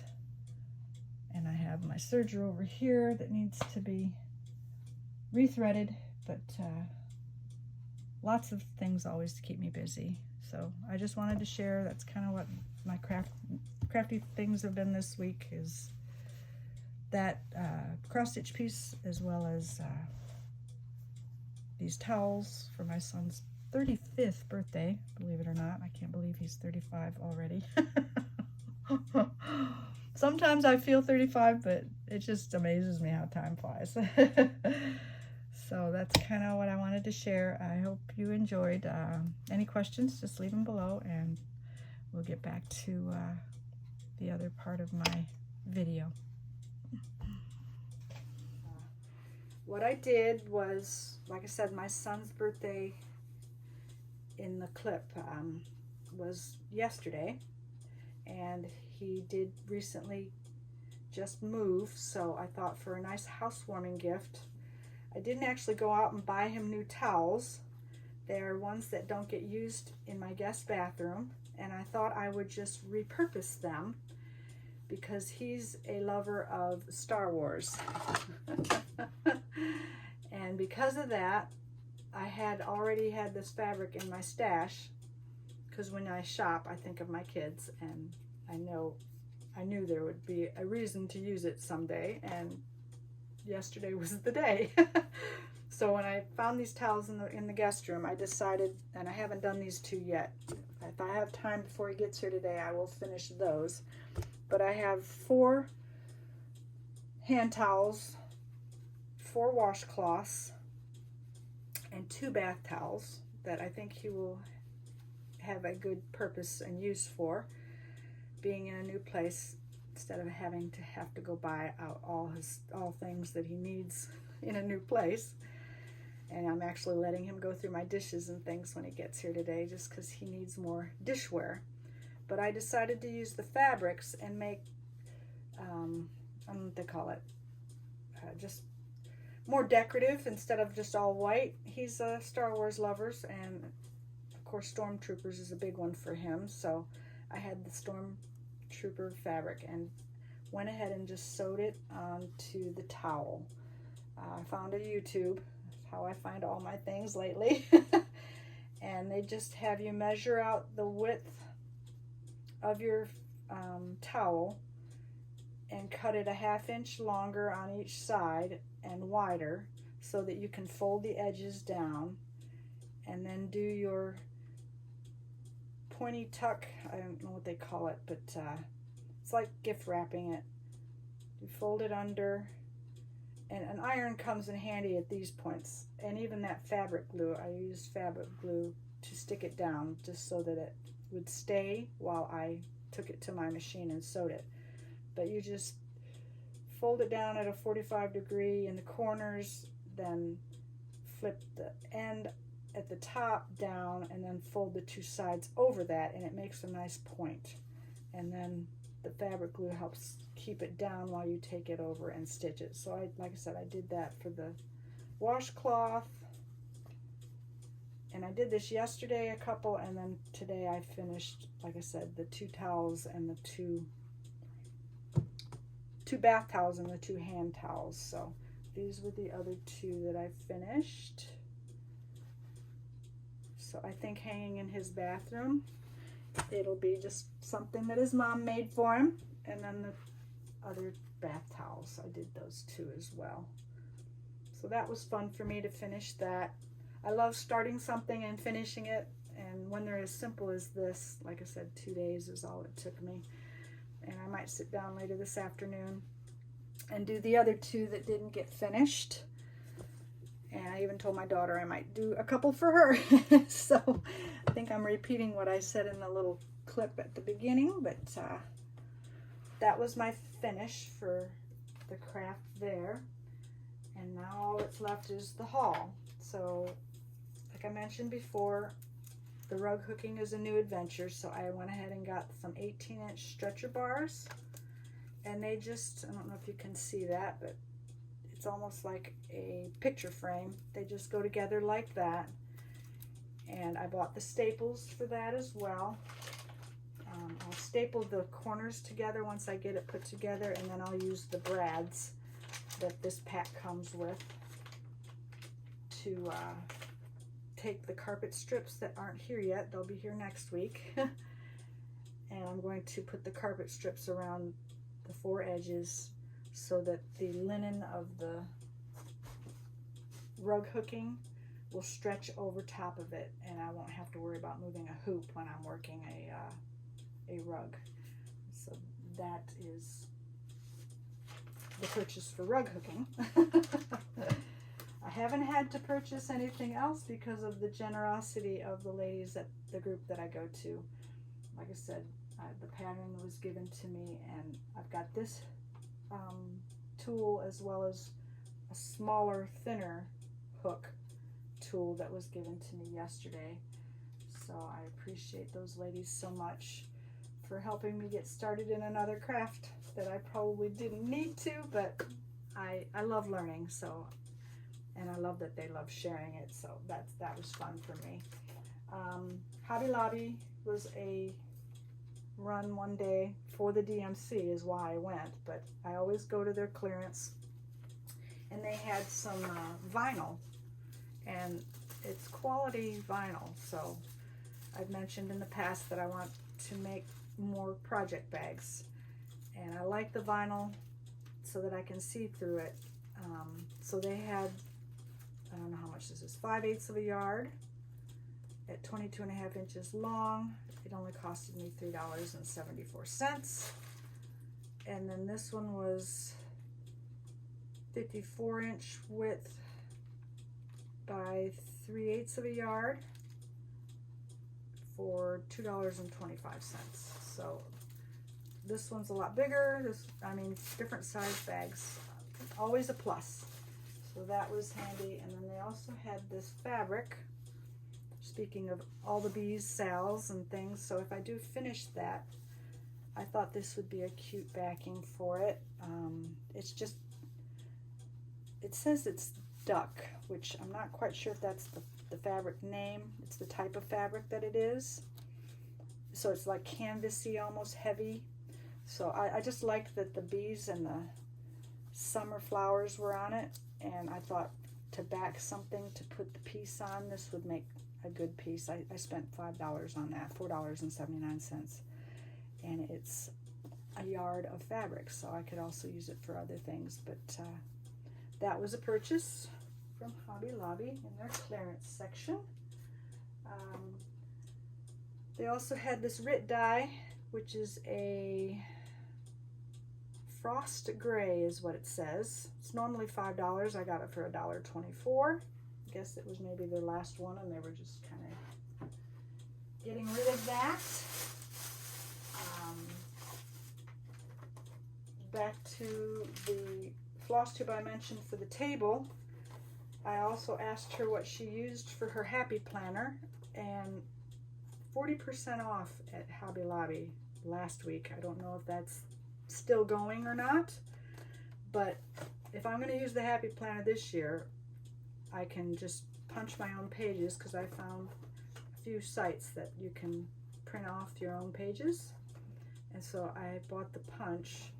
and I have my serger over here that needs to be rethreaded, but lots of things always to keep me busy. So I just wanted to share. That's kind of what my crafty things have been this week, is that cross-stitch piece, as well as these towels for my son's 35th birthday, believe it or not. I can't believe he's 35 already. Sometimes I feel 35, but it just amazes me how time flies. So that's kind of what I wanted to share. I hope you enjoyed. Any questions, just leave them below, and we'll get back to the other part of my video. What I did was, like I said, my son's birthday in the clip was yesterday, and he did recently just move, so I thought for a nice housewarming gift, I didn't actually go out and buy him new towels. They're ones that don't get used in my guest bathroom, and I thought I would just repurpose them because he's a lover of Star Wars. And because of that, I had already had this fabric in my stash, because when I shop, I think of my kids, and I knew there would be a reason to use it someday, and yesterday was the day. So when I found these towels in the guest room, I decided, and I haven't done these 2 yet. If I have time before he gets here today, I will finish those. But I have 4 hand towels, 4 washcloths, and 2 bath towels that I think he will have a good purpose and use for, being in a new place, instead of having to go buy out all things that he needs in a new place. And I'm actually letting him go through my dishes and things when he gets here today, just because he needs more dishware. But I decided to use the fabrics and make, I don't know what they call it, just more decorative instead of just all white. He's a Star Wars lover, and of course Stormtroopers is a big one for him. So I had the Stormtrooper fabric and went ahead and just sewed it onto the towel. I found a YouTube, how I find all my things lately. And they just have you measure out the width of your towel and cut it a 1/2 inch longer on each side and wider so that you can fold the edges down, and then do your pointy tuck. I don't know what they call it, but it's like gift wrapping it. You fold it under, and an iron comes in handy at these points, and even that fabric glue. I used fabric glue to stick it down just so that it would stay while I took it to my machine and sewed it. But you just fold it down at a 45 degree in the corners, then flip the end at the top down, and then fold the two sides over that, and it makes a nice point. And then the fabric glue helps keep it down while you take it over and stitch it. So like I said, I did that for the washcloth, and I did this yesterday a couple, and then today I finished, like I said, the 2 towels and the two bath towels and the 2 hand towels. So these were the other 2 that I finished. So I think hanging in his bathroom, it'll be just something that his mom made for him. And then the other bath towels, I did those 2 as well. So that was fun for me to finish that. I love starting something and finishing it, and when they're as simple as this, like I said, 2 days is all it took me. And I might sit down later this afternoon and do the other 2 that didn't get finished. And I even told my daughter I might do a couple for her. So I think I'm repeating what I said in the little clip at the beginning, but that was my finish for the craft there. And now all that's left is the haul. So like I mentioned before, the rug hooking is a new adventure, so I went ahead and got some 18-inch stretcher bars, and they just, I don't know if you can see that, but it's almost like a picture frame. They just go together like that, and I bought the staples for that as well. I'll staple the corners together once I get it put together, and then I'll use the brads that this pack comes with to take the carpet strips that aren't here yet. They'll be here next week. And I'm going to put the carpet strips around the 4 edges so that the linen of the rug hooking will stretch over top of it, and I won't have to worry about moving a hoop when I'm working a rug. So that is the purchase for rug hooking. I haven't had to purchase anything else because of the generosity of the ladies at the group that I go to. Like I said, the pattern was given to me, and I've got this tool as well as a smaller, thinner hook tool that was given to me yesterday. So I appreciate those ladies so much for helping me get started in another craft that I probably didn't need to, but I love learning, so, and I love that they love sharing it, so that was fun for me. Hobby Lobby was a run one day for the DMC is why I went, but I always go to their clearance, and they had some vinyl, and it's quality vinyl. So I've mentioned in the past that I want to make more project bags, and I like the vinyl so that I can see through it. So they had, I don't know how much this is, 5/8 of a yard at 22.5 inches long. It only costed me $3.74. And then this one was 54-inch width by 3/8 of a yard for $2.25. So this one's a lot bigger. This, I mean, different size bags, always a plus. So that was handy. And then they also had this fabric, speaking of all the bees, sals and things. So if I do finish that, I thought this would be a cute backing for it. It's just, it says it's duck, which I'm not quite sure if that's the fabric name. It's the type of fabric that it is. So it's like canvasy, almost heavy. So I just liked that the bees and the summer flowers were on it, and I thought to back something to put the piece on, this would make a good piece. I spent $5 on that, $4.79, and it's a yard of fabric, so I could also use it for other things. But that was a purchase from Hobby Lobby in their clearance section. They also had this Rit dye, which is a Frost Gray is what it says. It's normally $5. I got it for $1.24. I guess it was maybe their last one and they were just kind of getting rid of that. Back to the Flosstube I mentioned for the table. I also asked her what she used for her Happy Planner, and 40% off at Hobby Lobby last week. I don't know if that's still going or not, but if I'm going to use the Happy Planner this year, I can just punch my own pages, because I found a few sites that you can print off your own pages. And so I bought the punch.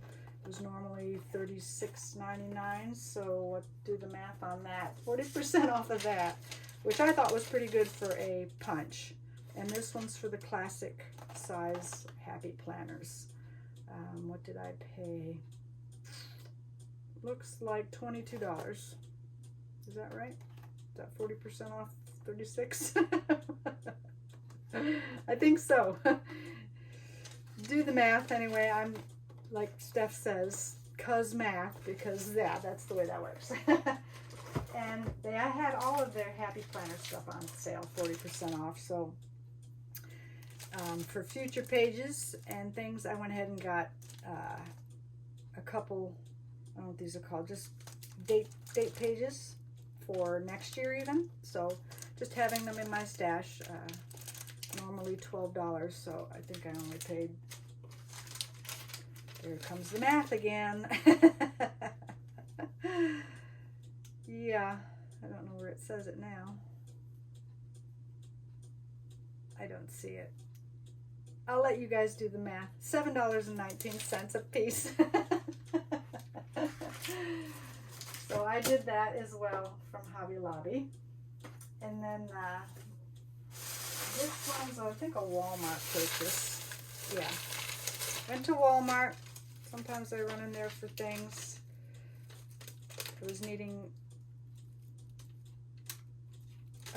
It was normally $36.99, so do the math on that. 40% off of that, which I thought was pretty good for a punch. And this one's for the classic size Happy Planners. What did I pay? Looks like $22. Is that right? Is that 40% off 36? I think so. Do the math anyway. I'm, like Steph says, cuz math, because yeah, that's the way that works. And I had all of their Happy Planner stuff on sale, 40% off. So for future pages and things, I went ahead and got a couple, I don't know what these are called, just date pages for next year even. So just having them in my stash, normally $12, so I think I only paid, here comes the math again. Yeah, I don't know where it says it now. I don't see it. I'll let you guys do the math. $7.19 a piece. So I did that as well from Hobby Lobby. And then this one's, I think, a Walmart purchase. Yeah. Went to Walmart. Sometimes I run in there for things. I was needing,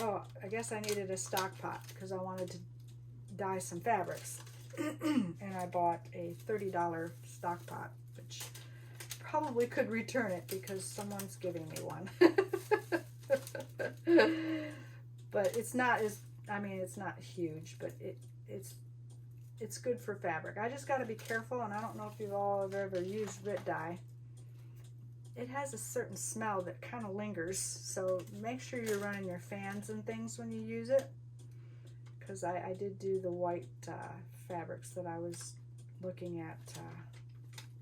oh, I guess I needed a stock pot because I wanted to dye some fabrics. And I bought a $30 stock pot, which probably could return it because someone's giving me one. But it's not as, I mean, it's not huge, but it's good for fabric. I just got to be careful, and I don't know if you've all ever used Rit dye. It has a certain smell that kind of lingers, so make sure you're running your fans and things when you use it, because I did do the white fabrics that I was looking at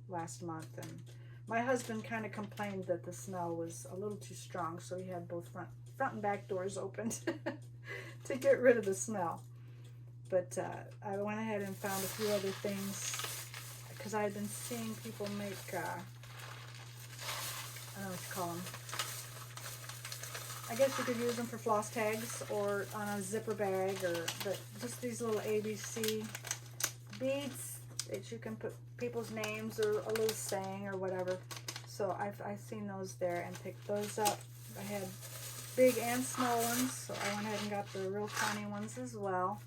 last month, and my husband kind of complained that the smell was a little too strong, so he had both front and back doors opened to get rid of the smell. But I went ahead and found a few other things, because I had been seeing people make, I don't know what you call them. I guess you could use them for floss tags or on a zipper bag, but just these little ABC beads that you can put people's names or a little saying or whatever. So I've seen those there and picked those up. I had big and small ones, so I went ahead and got the real tiny ones as well.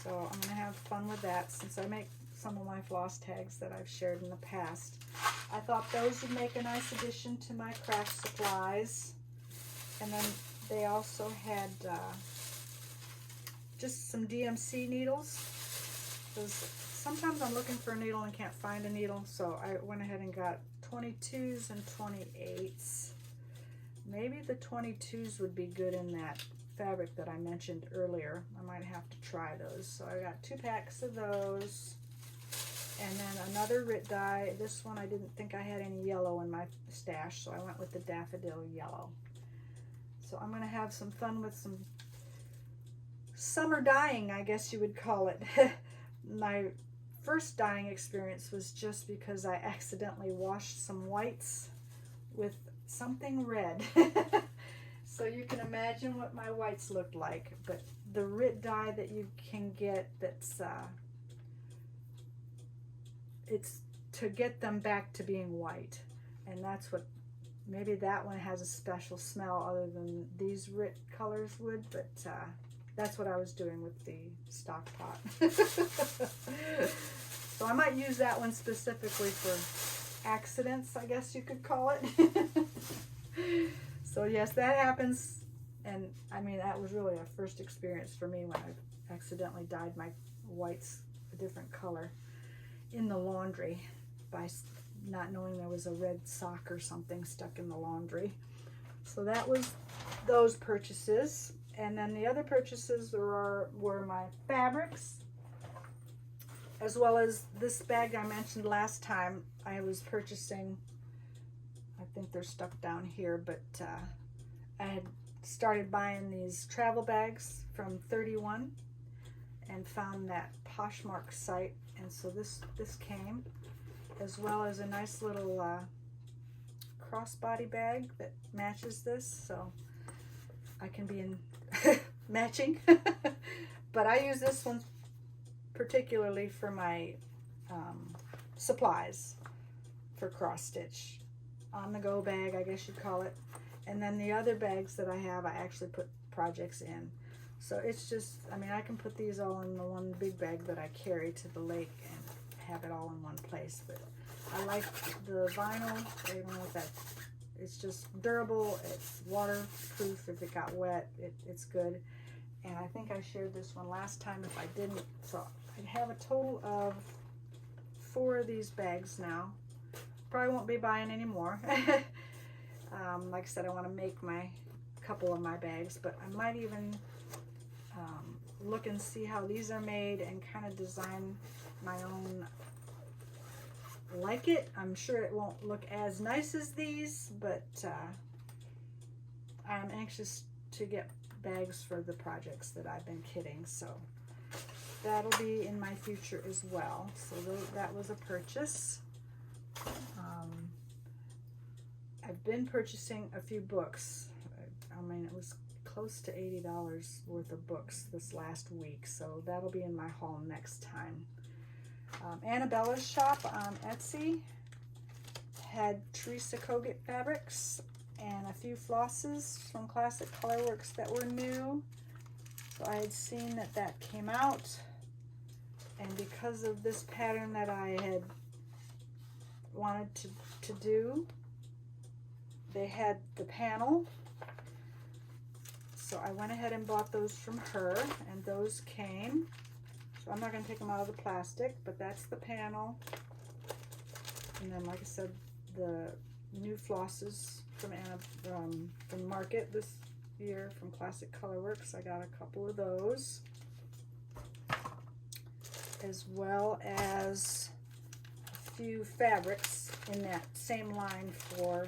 So I'm going to have fun with that since I make some of my floss tags that I've shared in the past. I thought those would make a nice addition to my craft supplies. And then they also had just some DMC needles. Because sometimes I'm looking for a needle and can't find a needle, so I went ahead and got 22s and 28s. maybe the 22s would be good in that fabric that I mentioned earlier. I might have to try those. So I got 2 packs of those. And then another Rit dye. This one I didn't think I had any yellow in my stash, so I went with the daffodil yellow. So I'm going to have some fun with some summer dyeing, I guess you would call it. My first dyeing experience was just because I accidentally washed some whites with something red. So you can imagine what my whites looked like. But the Rit dye that you can get, that's it's to get them back to being white, and that's what, maybe that one has a special smell other than these Rit colors would, but that's what I was doing with the stock pot. So I might use that one specifically for accidents, I guess you could call it. So yes, that happens, and I mean, that was really a first experience for me when I accidentally dyed my whites a different color in the laundry by not knowing there was a red sock or something stuck in the laundry. So that was those purchases. And then the other purchases were my fabrics, as well as this bag I mentioned last time. I was purchasing, I think they're stuck down here, but I had started buying these travel bags from 31 and found that Poshmark site, and so this came, as well as a nice little crossbody bag that matches this, so I can be in matching. But I use this one particularly for my supplies for cross stitch, on the go bag, I guess you'd call it. And then the other bags that I have, I actually put projects in. So it's just, I mean, I can put these all in the one big bag that I carry to the lake and have it all in one place. But I like the vinyl. I don't know what that, it's just durable, it's waterproof if it got wet, it's good. And I think I shared this one last time if I didn't. So I have a total of 4 of these bags now. Probably won't be buying any more. Like I said, I want to make my couple of my bags, but I might even look and see how these are made and kind of design my own like it. I'm sure it won't look as nice as these, but I'm anxious to get bags for the projects that I've been kitting, so that'll be in my future as well. So that was a purchase. I've been purchasing a few books. I mean, it was close to $80 worth of books this last week, so that'll be in my haul next time. Annabella's shop on Etsy had Teresa Kogut fabrics and a few flosses from Classic Colorworks that were new. So I had seen that came out, and because of this pattern that I had wanted to do, they had the panel. So I went ahead and bought those from her, and those came. So I'm not going to take them out of the plastic, but that's the panel. And then, like I said, the new flosses from from Market this year from Classic Colorworks. I got a couple of those, as well as a few fabrics in that same line for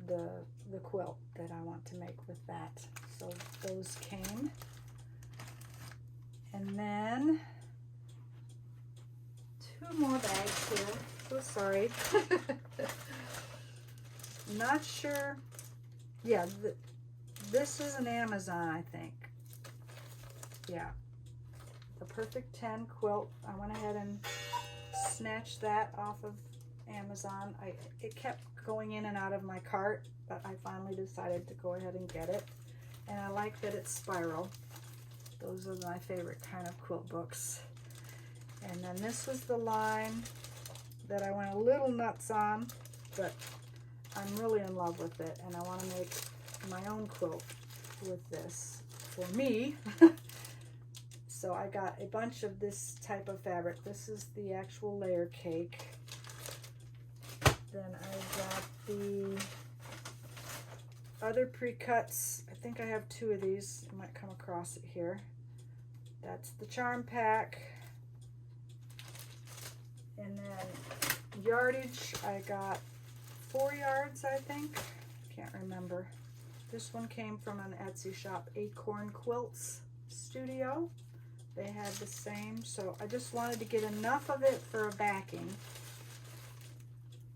the quilt that I want to make with that. So those came. And then 2 more bags here. So sorry. Not sure. Yeah, this is an Amazon, I think. Yeah. The Perfect 10 quilt. I went ahead and snatched that off of Amazon. It kept going in and out of my cart, but I finally decided to go ahead and get it. And I like that it's spiral. Those are my favorite kind of quilt books. And then this was the line that I went a little nuts on, but I'm really in love with it, and I want to make my own quilt with this for me. So I got a bunch of this type of fabric. This is the actual layer cake. Then I got the other pre-cuts. I think I have 2 of these. You might come across it here. That's the charm pack. And then yardage, I got 4 yards, I think. Can't remember. This one came from an Etsy shop, Acorn Quilts Studio. They had the same, so I just wanted to get enough of it for a backing.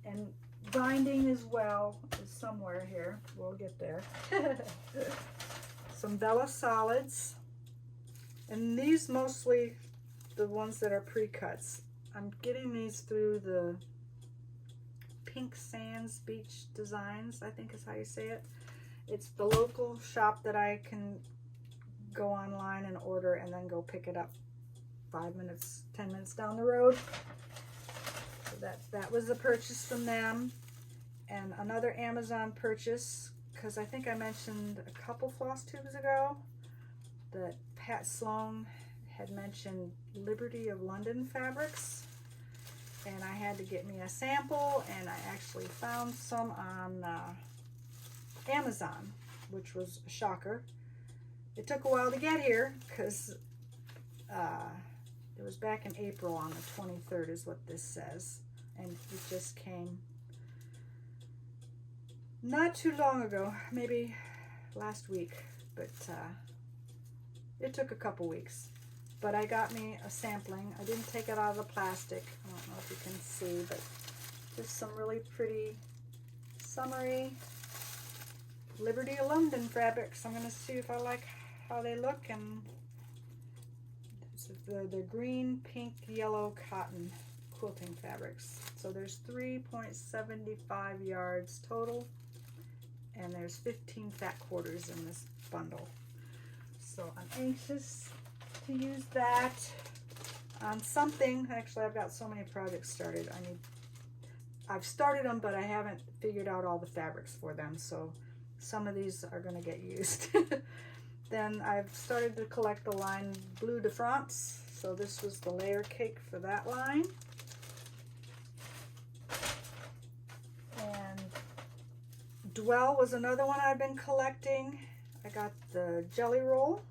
And binding as well is somewhere here. We'll get there. Some Bella Solids. And these mostly the ones that are pre-cuts. I'm getting these through the Pink Sands Beach Designs, I think is how you say it. It's the local shop that I can go online and order and then go pick it up 5 minutes, 10 minutes down the road. So that was a purchase from them. And another Amazon purchase, because I think I mentioned a couple floss tubes ago that Pat Sloan had mentioned Liberty of London fabrics, and I had to get me a sample, and I actually found some on Amazon, which was a shocker. It took a while to get here because it was back in April on the 23rd is what this says, and it just came not too long ago, maybe last week, but it took a couple weeks. But I got me a sampling. I didn't take it out of the plastic. I don't know if you can see, but just some really pretty summery Liberty of London fabrics. I'm going to see if I like how they look. And the green, pink, yellow cotton quilting fabrics. So there's 3.75 yards total, and there's 15 fat quarters in this bundle. So I'm anxious to use that on something. Actually, I've got so many projects started. I've started them, but I haven't figured out all the fabrics for them. So some of these are going to get used. Then I've started to collect the line Bleu de France. So this was the layer cake for that line. And Dwell was another one I've been collecting. I got the jelly roll,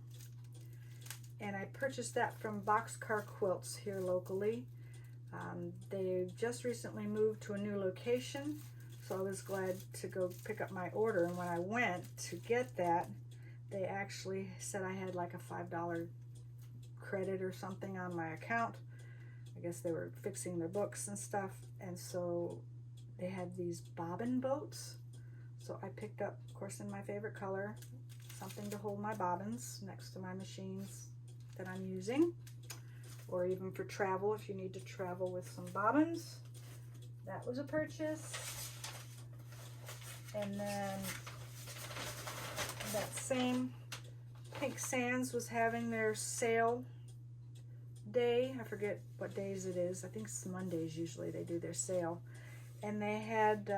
and I purchased that from Boxcar Quilts here locally. They just recently moved to a new location, so I was glad to go pick up my order. And when I went to get that, they actually said I had like a $5 credit or something on my account. I guess they were fixing their books and stuff, and so they had these bobbin boats. So I picked up, of course, in my favorite color, something to hold my bobbins next to my machines that I'm using, or even for travel if you need to travel with some bobbins. That was a purchase. And then that same Pink Sands was having their sale day. I forget what days it is. I think it's Mondays usually they do their sale. And they had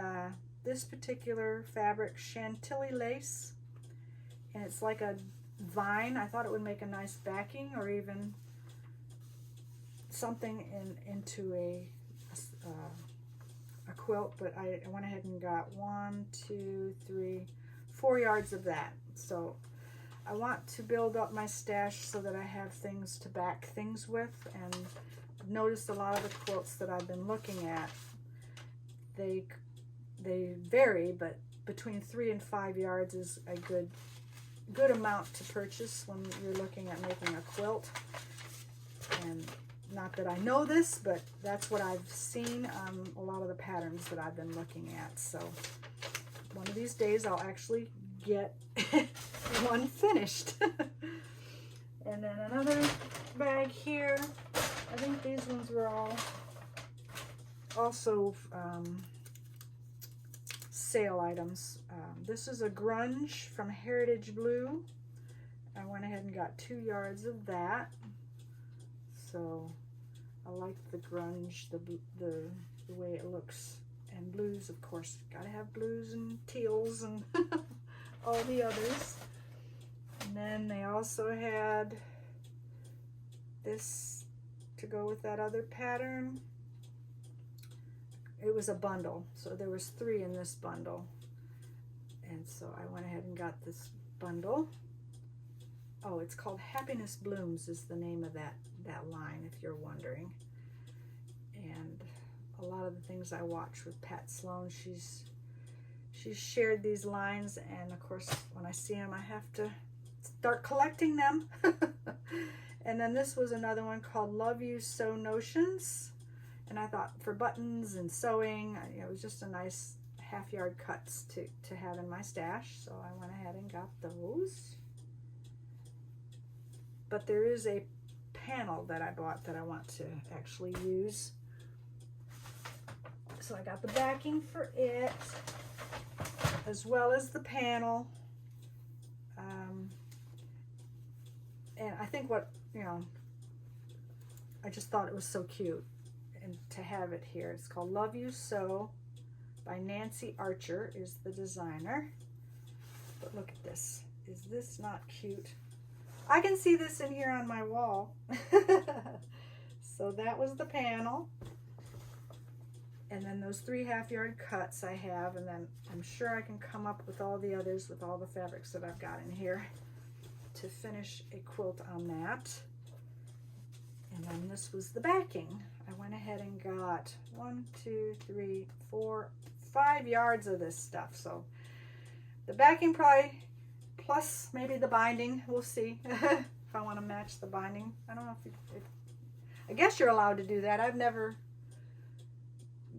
this particular fabric, Chantilly lace, and it's like a vine. I thought it would make a nice backing, or even something into a quilt, but I went ahead and got 4 yards of that. So I want to build up my stash so that I have things to back things with. And I've noticed a lot of the quilts that I've been looking at, they vary, but between 3 and 5 yards is a good amount to purchase when you're looking at making a quilt. And not that I know this, but that's what I've seen on a lot of the patterns that I've been looking at. So one of these days I'll actually get one finished. And then another bag here. I think these ones were all also sale items. This is a grunge from Heritage Blue. I went ahead and got 2 yards of that. So I like the grunge, the way it looks. And blues, of course, gotta have blues and teals and all the others. And then they also had this to go with that other pattern. It was a bundle, so there was 3 in this bundle. And so I went ahead and got this bundle. Oh, it's called Happiness Blooms is the name of that line, if you're wondering. And a lot of the things I watch with Pat Sloan, she's shared these lines, and of course when I see them I have to start collecting them. And then this was another one called Love You Sew Notions, and I thought for buttons and sewing, it was just a nice half-yard cuts to have in my stash, so I went ahead and got those. But there is a panel that I bought that I want to actually use. So I got the backing for it, as well as the panel. And I think I just thought it was so cute and to have it here. It's called Love You Sew by Nancy Archer is the designer. But look at this. Is this not cute? I can see this in here on my wall. So that was the panel. And then those 3 half-yard cuts I have, and then I'm sure I can come up with all the others with all the fabrics that I've got in here to finish a quilt on that. And then this was the backing. I went ahead and got 1, 2, 3, 4, 5 yards of this stuff. So the backing probably, plus maybe the binding, we'll see if I want to match the binding. I don't know if I guess you're allowed to do that. I've never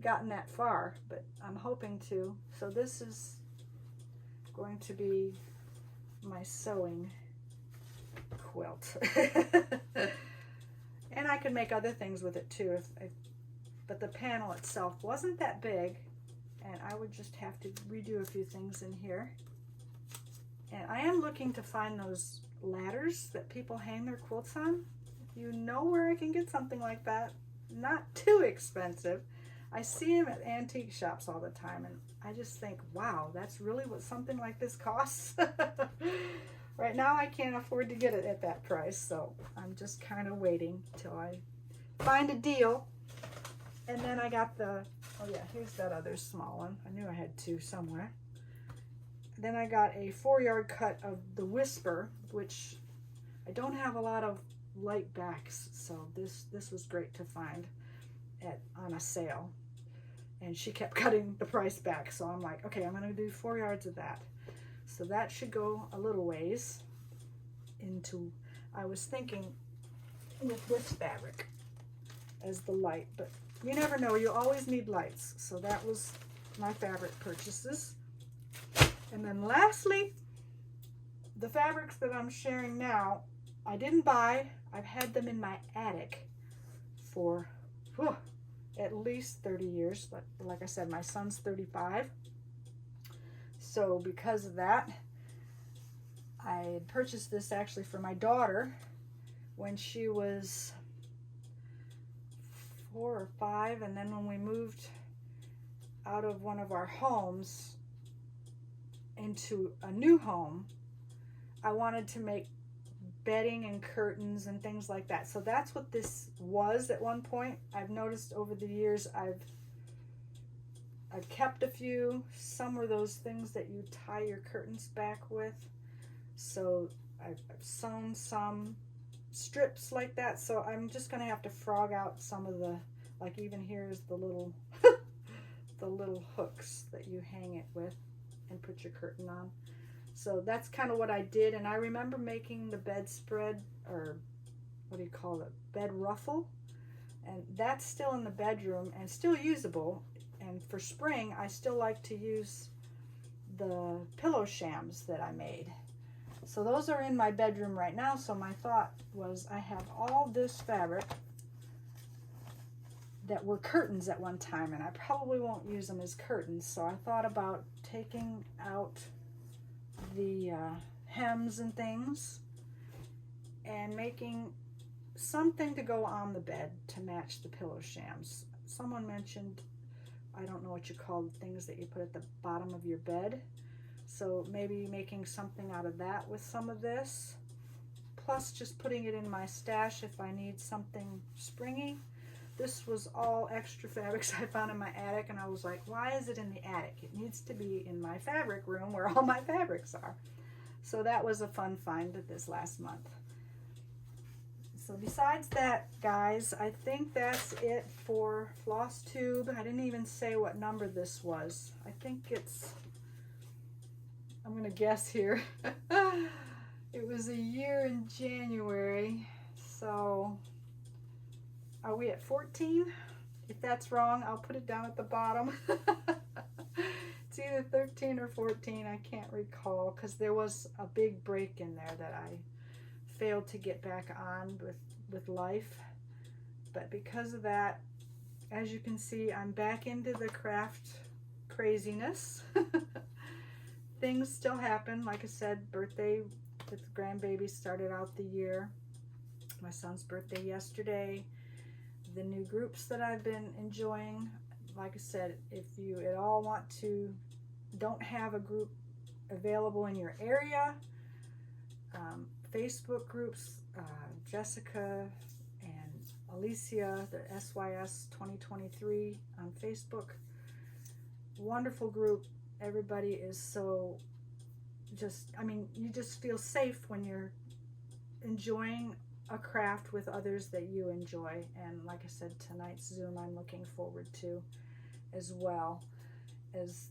gotten that far, but I'm hoping to. So this is going to be my sewing quilt. And I could make other things with it too, but the panel itself wasn't that big, and I would just have to redo a few things in here. And I am looking to find those ladders that people hang their quilts on. If you know where I can get something like that, not too expensive. I see them at antique shops all the time, and I just think, wow, that's really what something like this costs. Right now I can't afford to get it at that price, so I'm just kind of waiting till I find a deal. And then I got the, oh yeah, here's that other small one. I knew I had 2 somewhere. Then I got a 4-yard cut of the Whisper, which I don't have a lot of light backs, so this was great to find on a sale. And she kept cutting the price back, so I'm like, okay, I'm gonna do 4 yards of that. So that should go a little ways into, I was thinking with this fabric as the light, but you never know, you always need lights. So that was my fabric purchases. And then lastly, the fabrics that I'm sharing now, I didn't buy. I've had them in my attic for at least 30 years. Like I said, my son's 35. So because of that, I had purchased this actually for my daughter when she was 4 or 5, and then when we moved out of one of our homes into a new home, I wanted to make bedding and curtains and things like that. So that's what this was at one point. I've noticed over the years I've kept a few. Some were those things that you tie your curtains back with. So I've sewn some strips like that. So I'm just gonna have to frog out some of the, like even here's the little the little hooks that you hang it with and put your curtain on. So that's kind of what I did. And I remember making the bedspread, or what do you call it, bed ruffle, and that's still in the bedroom and still usable. And for spring, I still like to use the pillow shams that I made. So those are in my bedroom right now. So my thought was, I have all this fabric that were curtains at one time, and I probably won't use them as curtains. So I thought about taking out the hems and things and making something to go on the bed to match the pillow shams. Someone mentioned, I don't know what you call the things that you put at the bottom of your bed. So maybe making something out of that with some of this, plus just putting it in my stash if I need something springy. This was all extra fabrics I found in my attic, and I was like, why is it in the attic? It needs to be in my fabric room where all my fabrics are. So that was a fun find this last month. So besides that, guys, I think that's it for Flosstube. I didn't even say what number this was. I think it's, I'm going to guess here. It was a year in January. So are we at 14? If that's wrong, I'll put it down at the bottom. It's either 13 or 14. I can't recall because there was a big break in there that I failed to get back on with life. But because of that, as you can see, I'm back into the craft craziness. Things still happen. Like I said, birthday with the grandbaby started out the year. My son's birthday yesterday. The new groups that I've been enjoying. Like I said, if you at all want to, don't have a group available in your area, Facebook groups, Jessica and Alicia, the SYS 2023 on Facebook. Wonderful group. Everybody is so just, I mean, you just feel safe when you're enjoying a craft with others that you enjoy. And like I said, tonight's Zoom I'm looking forward to, as well as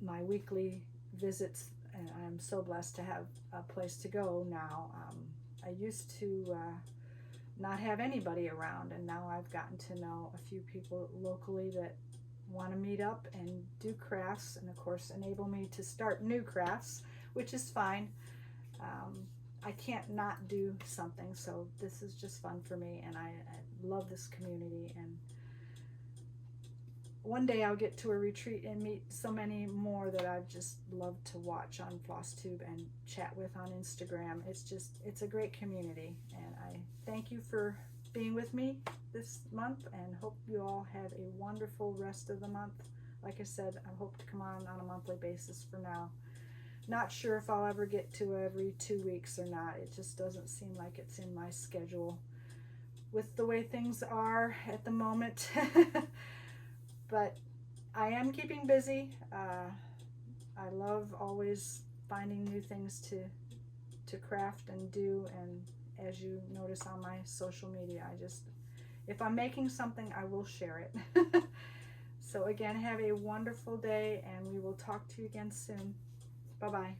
my weekly visits. And I'm so blessed to have a place to go now. I used to not have anybody around, and now I've gotten to know a few people locally that want to meet up and do crafts, and of course enable me to start new crafts, which is fine. I can't not do something, so this is just fun for me, and I love this community. And one day I'll get to a retreat and meet so many more that I've just loved to watch on Flosstube and chat with on Instagram. It's a great community, and I thank you for being with me this month, and hope you all have a wonderful rest of the month. Like I said, I hope to come on a monthly basis for now. Not sure if I'll ever get to every 2 weeks or not. It just doesn't seem like it's in my schedule with the way things are at the moment. But I am keeping busy. I love always finding new things to craft and do, and as you notice on my social media, if I'm making something, I will share it. So again, have a wonderful day, and we will talk to you again soon. Bye-bye.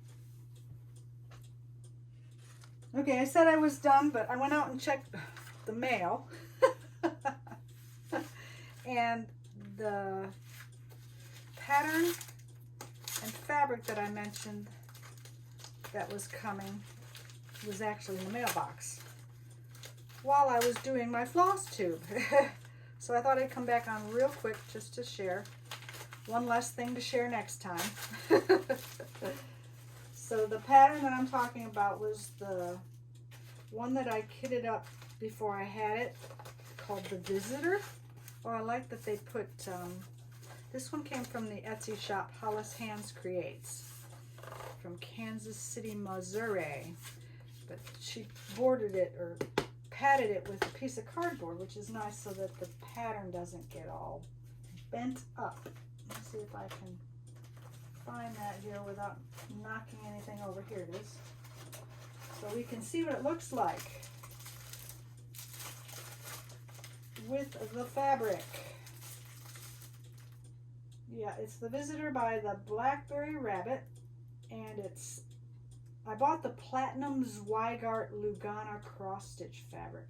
Okay, I said I was done, but I went out and checked the mail. And the pattern and fabric that I mentioned that was coming was actually in the mailbox while I was doing my Flosstube. So I thought I'd come back on real quick just to share. One less thing to share next time. So the pattern that I'm talking about was the one that I kitted up before I had it, called the Visitor. Oh, I like that they put, this one came from the Etsy shop Hollis Hands Creates from Kansas City, Missouri. But she bordered it or padded it with a piece of cardboard, which is nice so that the pattern doesn't get all bent up. Let's see if I can find that here without knocking anything over. Here it is. So we can see what it looks like with the fabric. Yeah, it's the Visitor by the Blackberry Rabbit, and I bought the Platinum Zweigart Lugana cross-stitch fabric.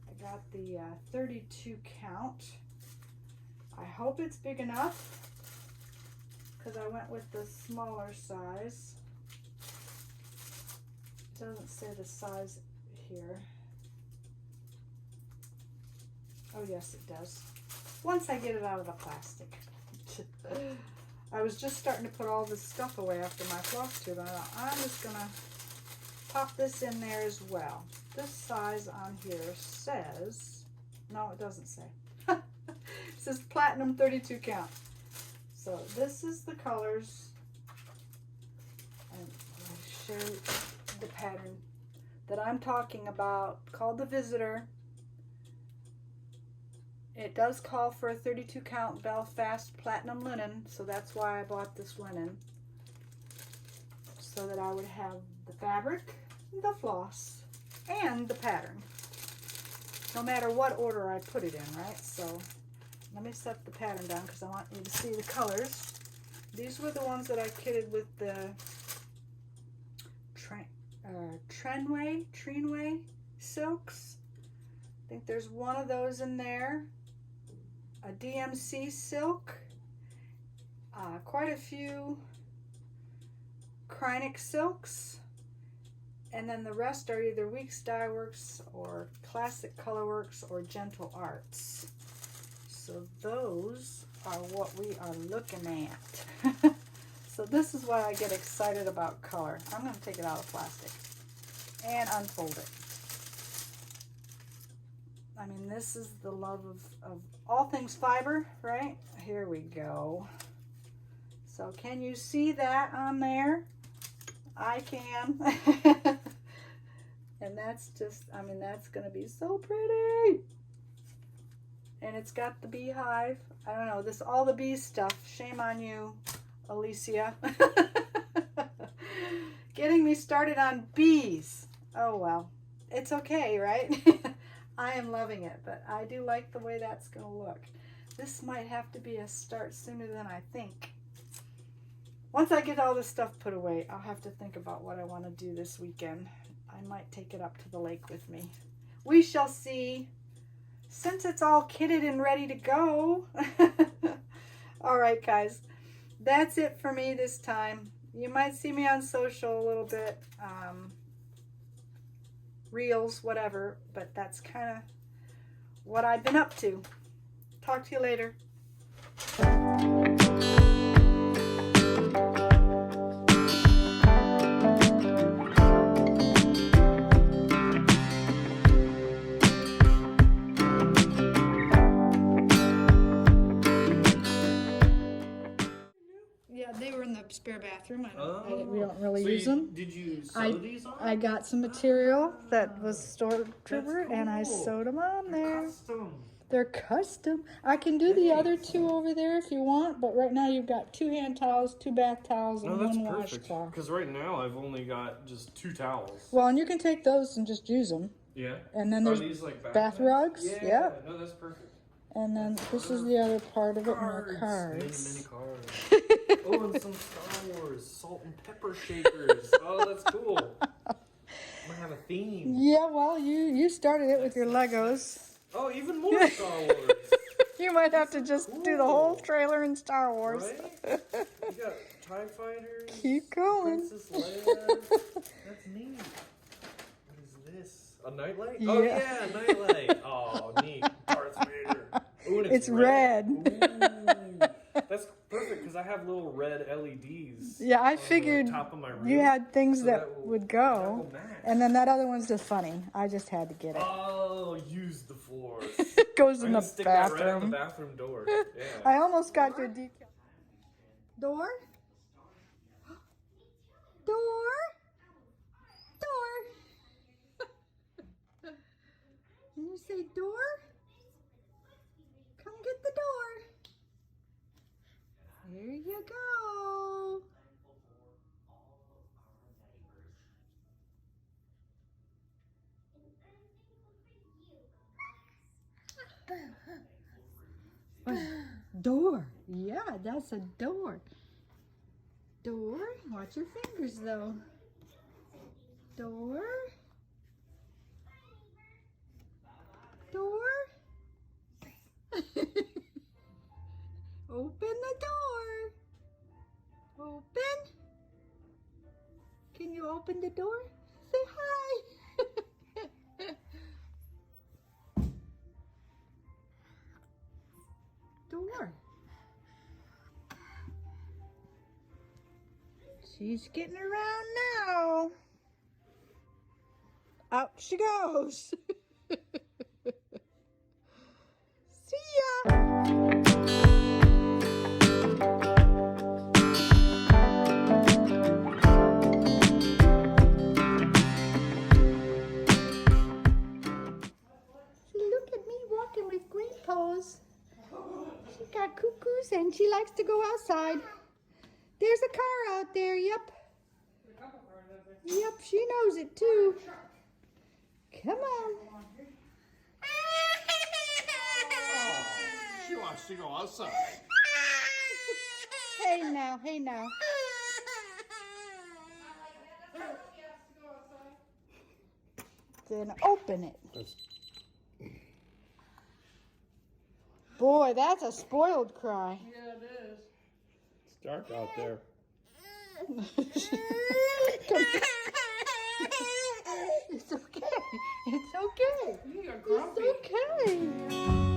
I got the 32 count. I hope it's big enough, because I went with the smaller size. It doesn't say the size here. Oh yes, it does. Once I get it out of the plastic. I was just starting to put all this stuff away after my Flosstube, and I thought, I'm just going to pop this in there as well. This size on here says, no, it doesn't say. It says Platinum 32 count. So this is the colors, and I'll show the pattern that I'm talking about, called the Visitor. It does call for a 32 count Belfast platinum linen, so that's why I bought this linen. So that I would have the fabric, the floss, and the pattern. No matter what order I put it in, right? So let me set the pattern down because I want you to see the colors. These were the ones that I kitted with the Trenway silks. I think there's one of those in there. A DMC silk. Quite a few Krynic silks. And then the rest are either Weeks Dye Works or Classic Colorworks or Gentle Arts. So those are what we are looking at. So this is why I get excited about color. I'm going to take it out of plastic and unfold it. I mean, this is the love of all things fiber, right? Here we go. So can you see that on there? I can. And that's just, I mean, that's going to be so pretty. And it's got the beehive. I don't know, this all the bees stuff. Shame on you, Alicia. Getting me started on bees. Oh well, it's okay, right? I am loving it, but I do like the way that's going to look. This might have to be a start sooner than I think. Once I get all this stuff put away, I'll have to think about what I want to do this weekend. I might take it up to the lake with me. We shall see. Since it's all kitted and ready to go. All right, guys. That's it for me this time. You might see me on social a little bit. Reels, whatever. But that's kind of what I've been up to. Talk to you later. They were in the spare bathroom. We don't really use them. Did you sew these on? I got some material that was stormtrooper, cool. And I sewed them on there. Custom. They're custom. I can do the other two over there if you want, but right now you've got 2 hand towels, 2 bath towels, and 1 washcloth. Because right now I've only got just 2 towels. Well, and you can take those and just use them. Yeah. And then there's these like bath rugs. Yeah. Yep. No, that's perfect. And then this is the other part of it, more cards. Mini cards. Oh, and some Star Wars salt and pepper shakers. Oh, that's cool. I might have a theme. Yeah, well, you started it with your Legos. Oh, even more Star Wars. You might have to just do the whole trailer in Star Wars. Right? You got TIE Fighters. Keep going. Princess Leia. That's neat. What is this? A nightlight? Yeah. Oh, yeah, a nightlight. Oh, neat. Darth Vader. Ooh, and it's red. Ooh. That's perfect because I have little red LEDs. Yeah, I figured top of my room, you had things that would go. And then that other one's just funny. I just had to get it. Oh, use the Force. It goes in the stick bathroom. That right on the bathroom door. Yeah. I almost got your decal. Door? Door? Door? Can you say door? Come get the door. Here you go. Door. Yeah, that's a door. Door. Watch your fingers though. Door. Door. Open the door. Open. Can you open the door? Say hi. Door. She's getting around now. Out she goes. See ya. Look at me walking with green paws. got cuckoos and she likes to go outside. There's a car out there, yep. Yep, she knows it too. Come on. She wants to go outside. Hey now, hey now. Then open it. Boy, that's a spoiled cry. Yeah, it is. It's dark out there. It's okay. It's okay. You're It's okay.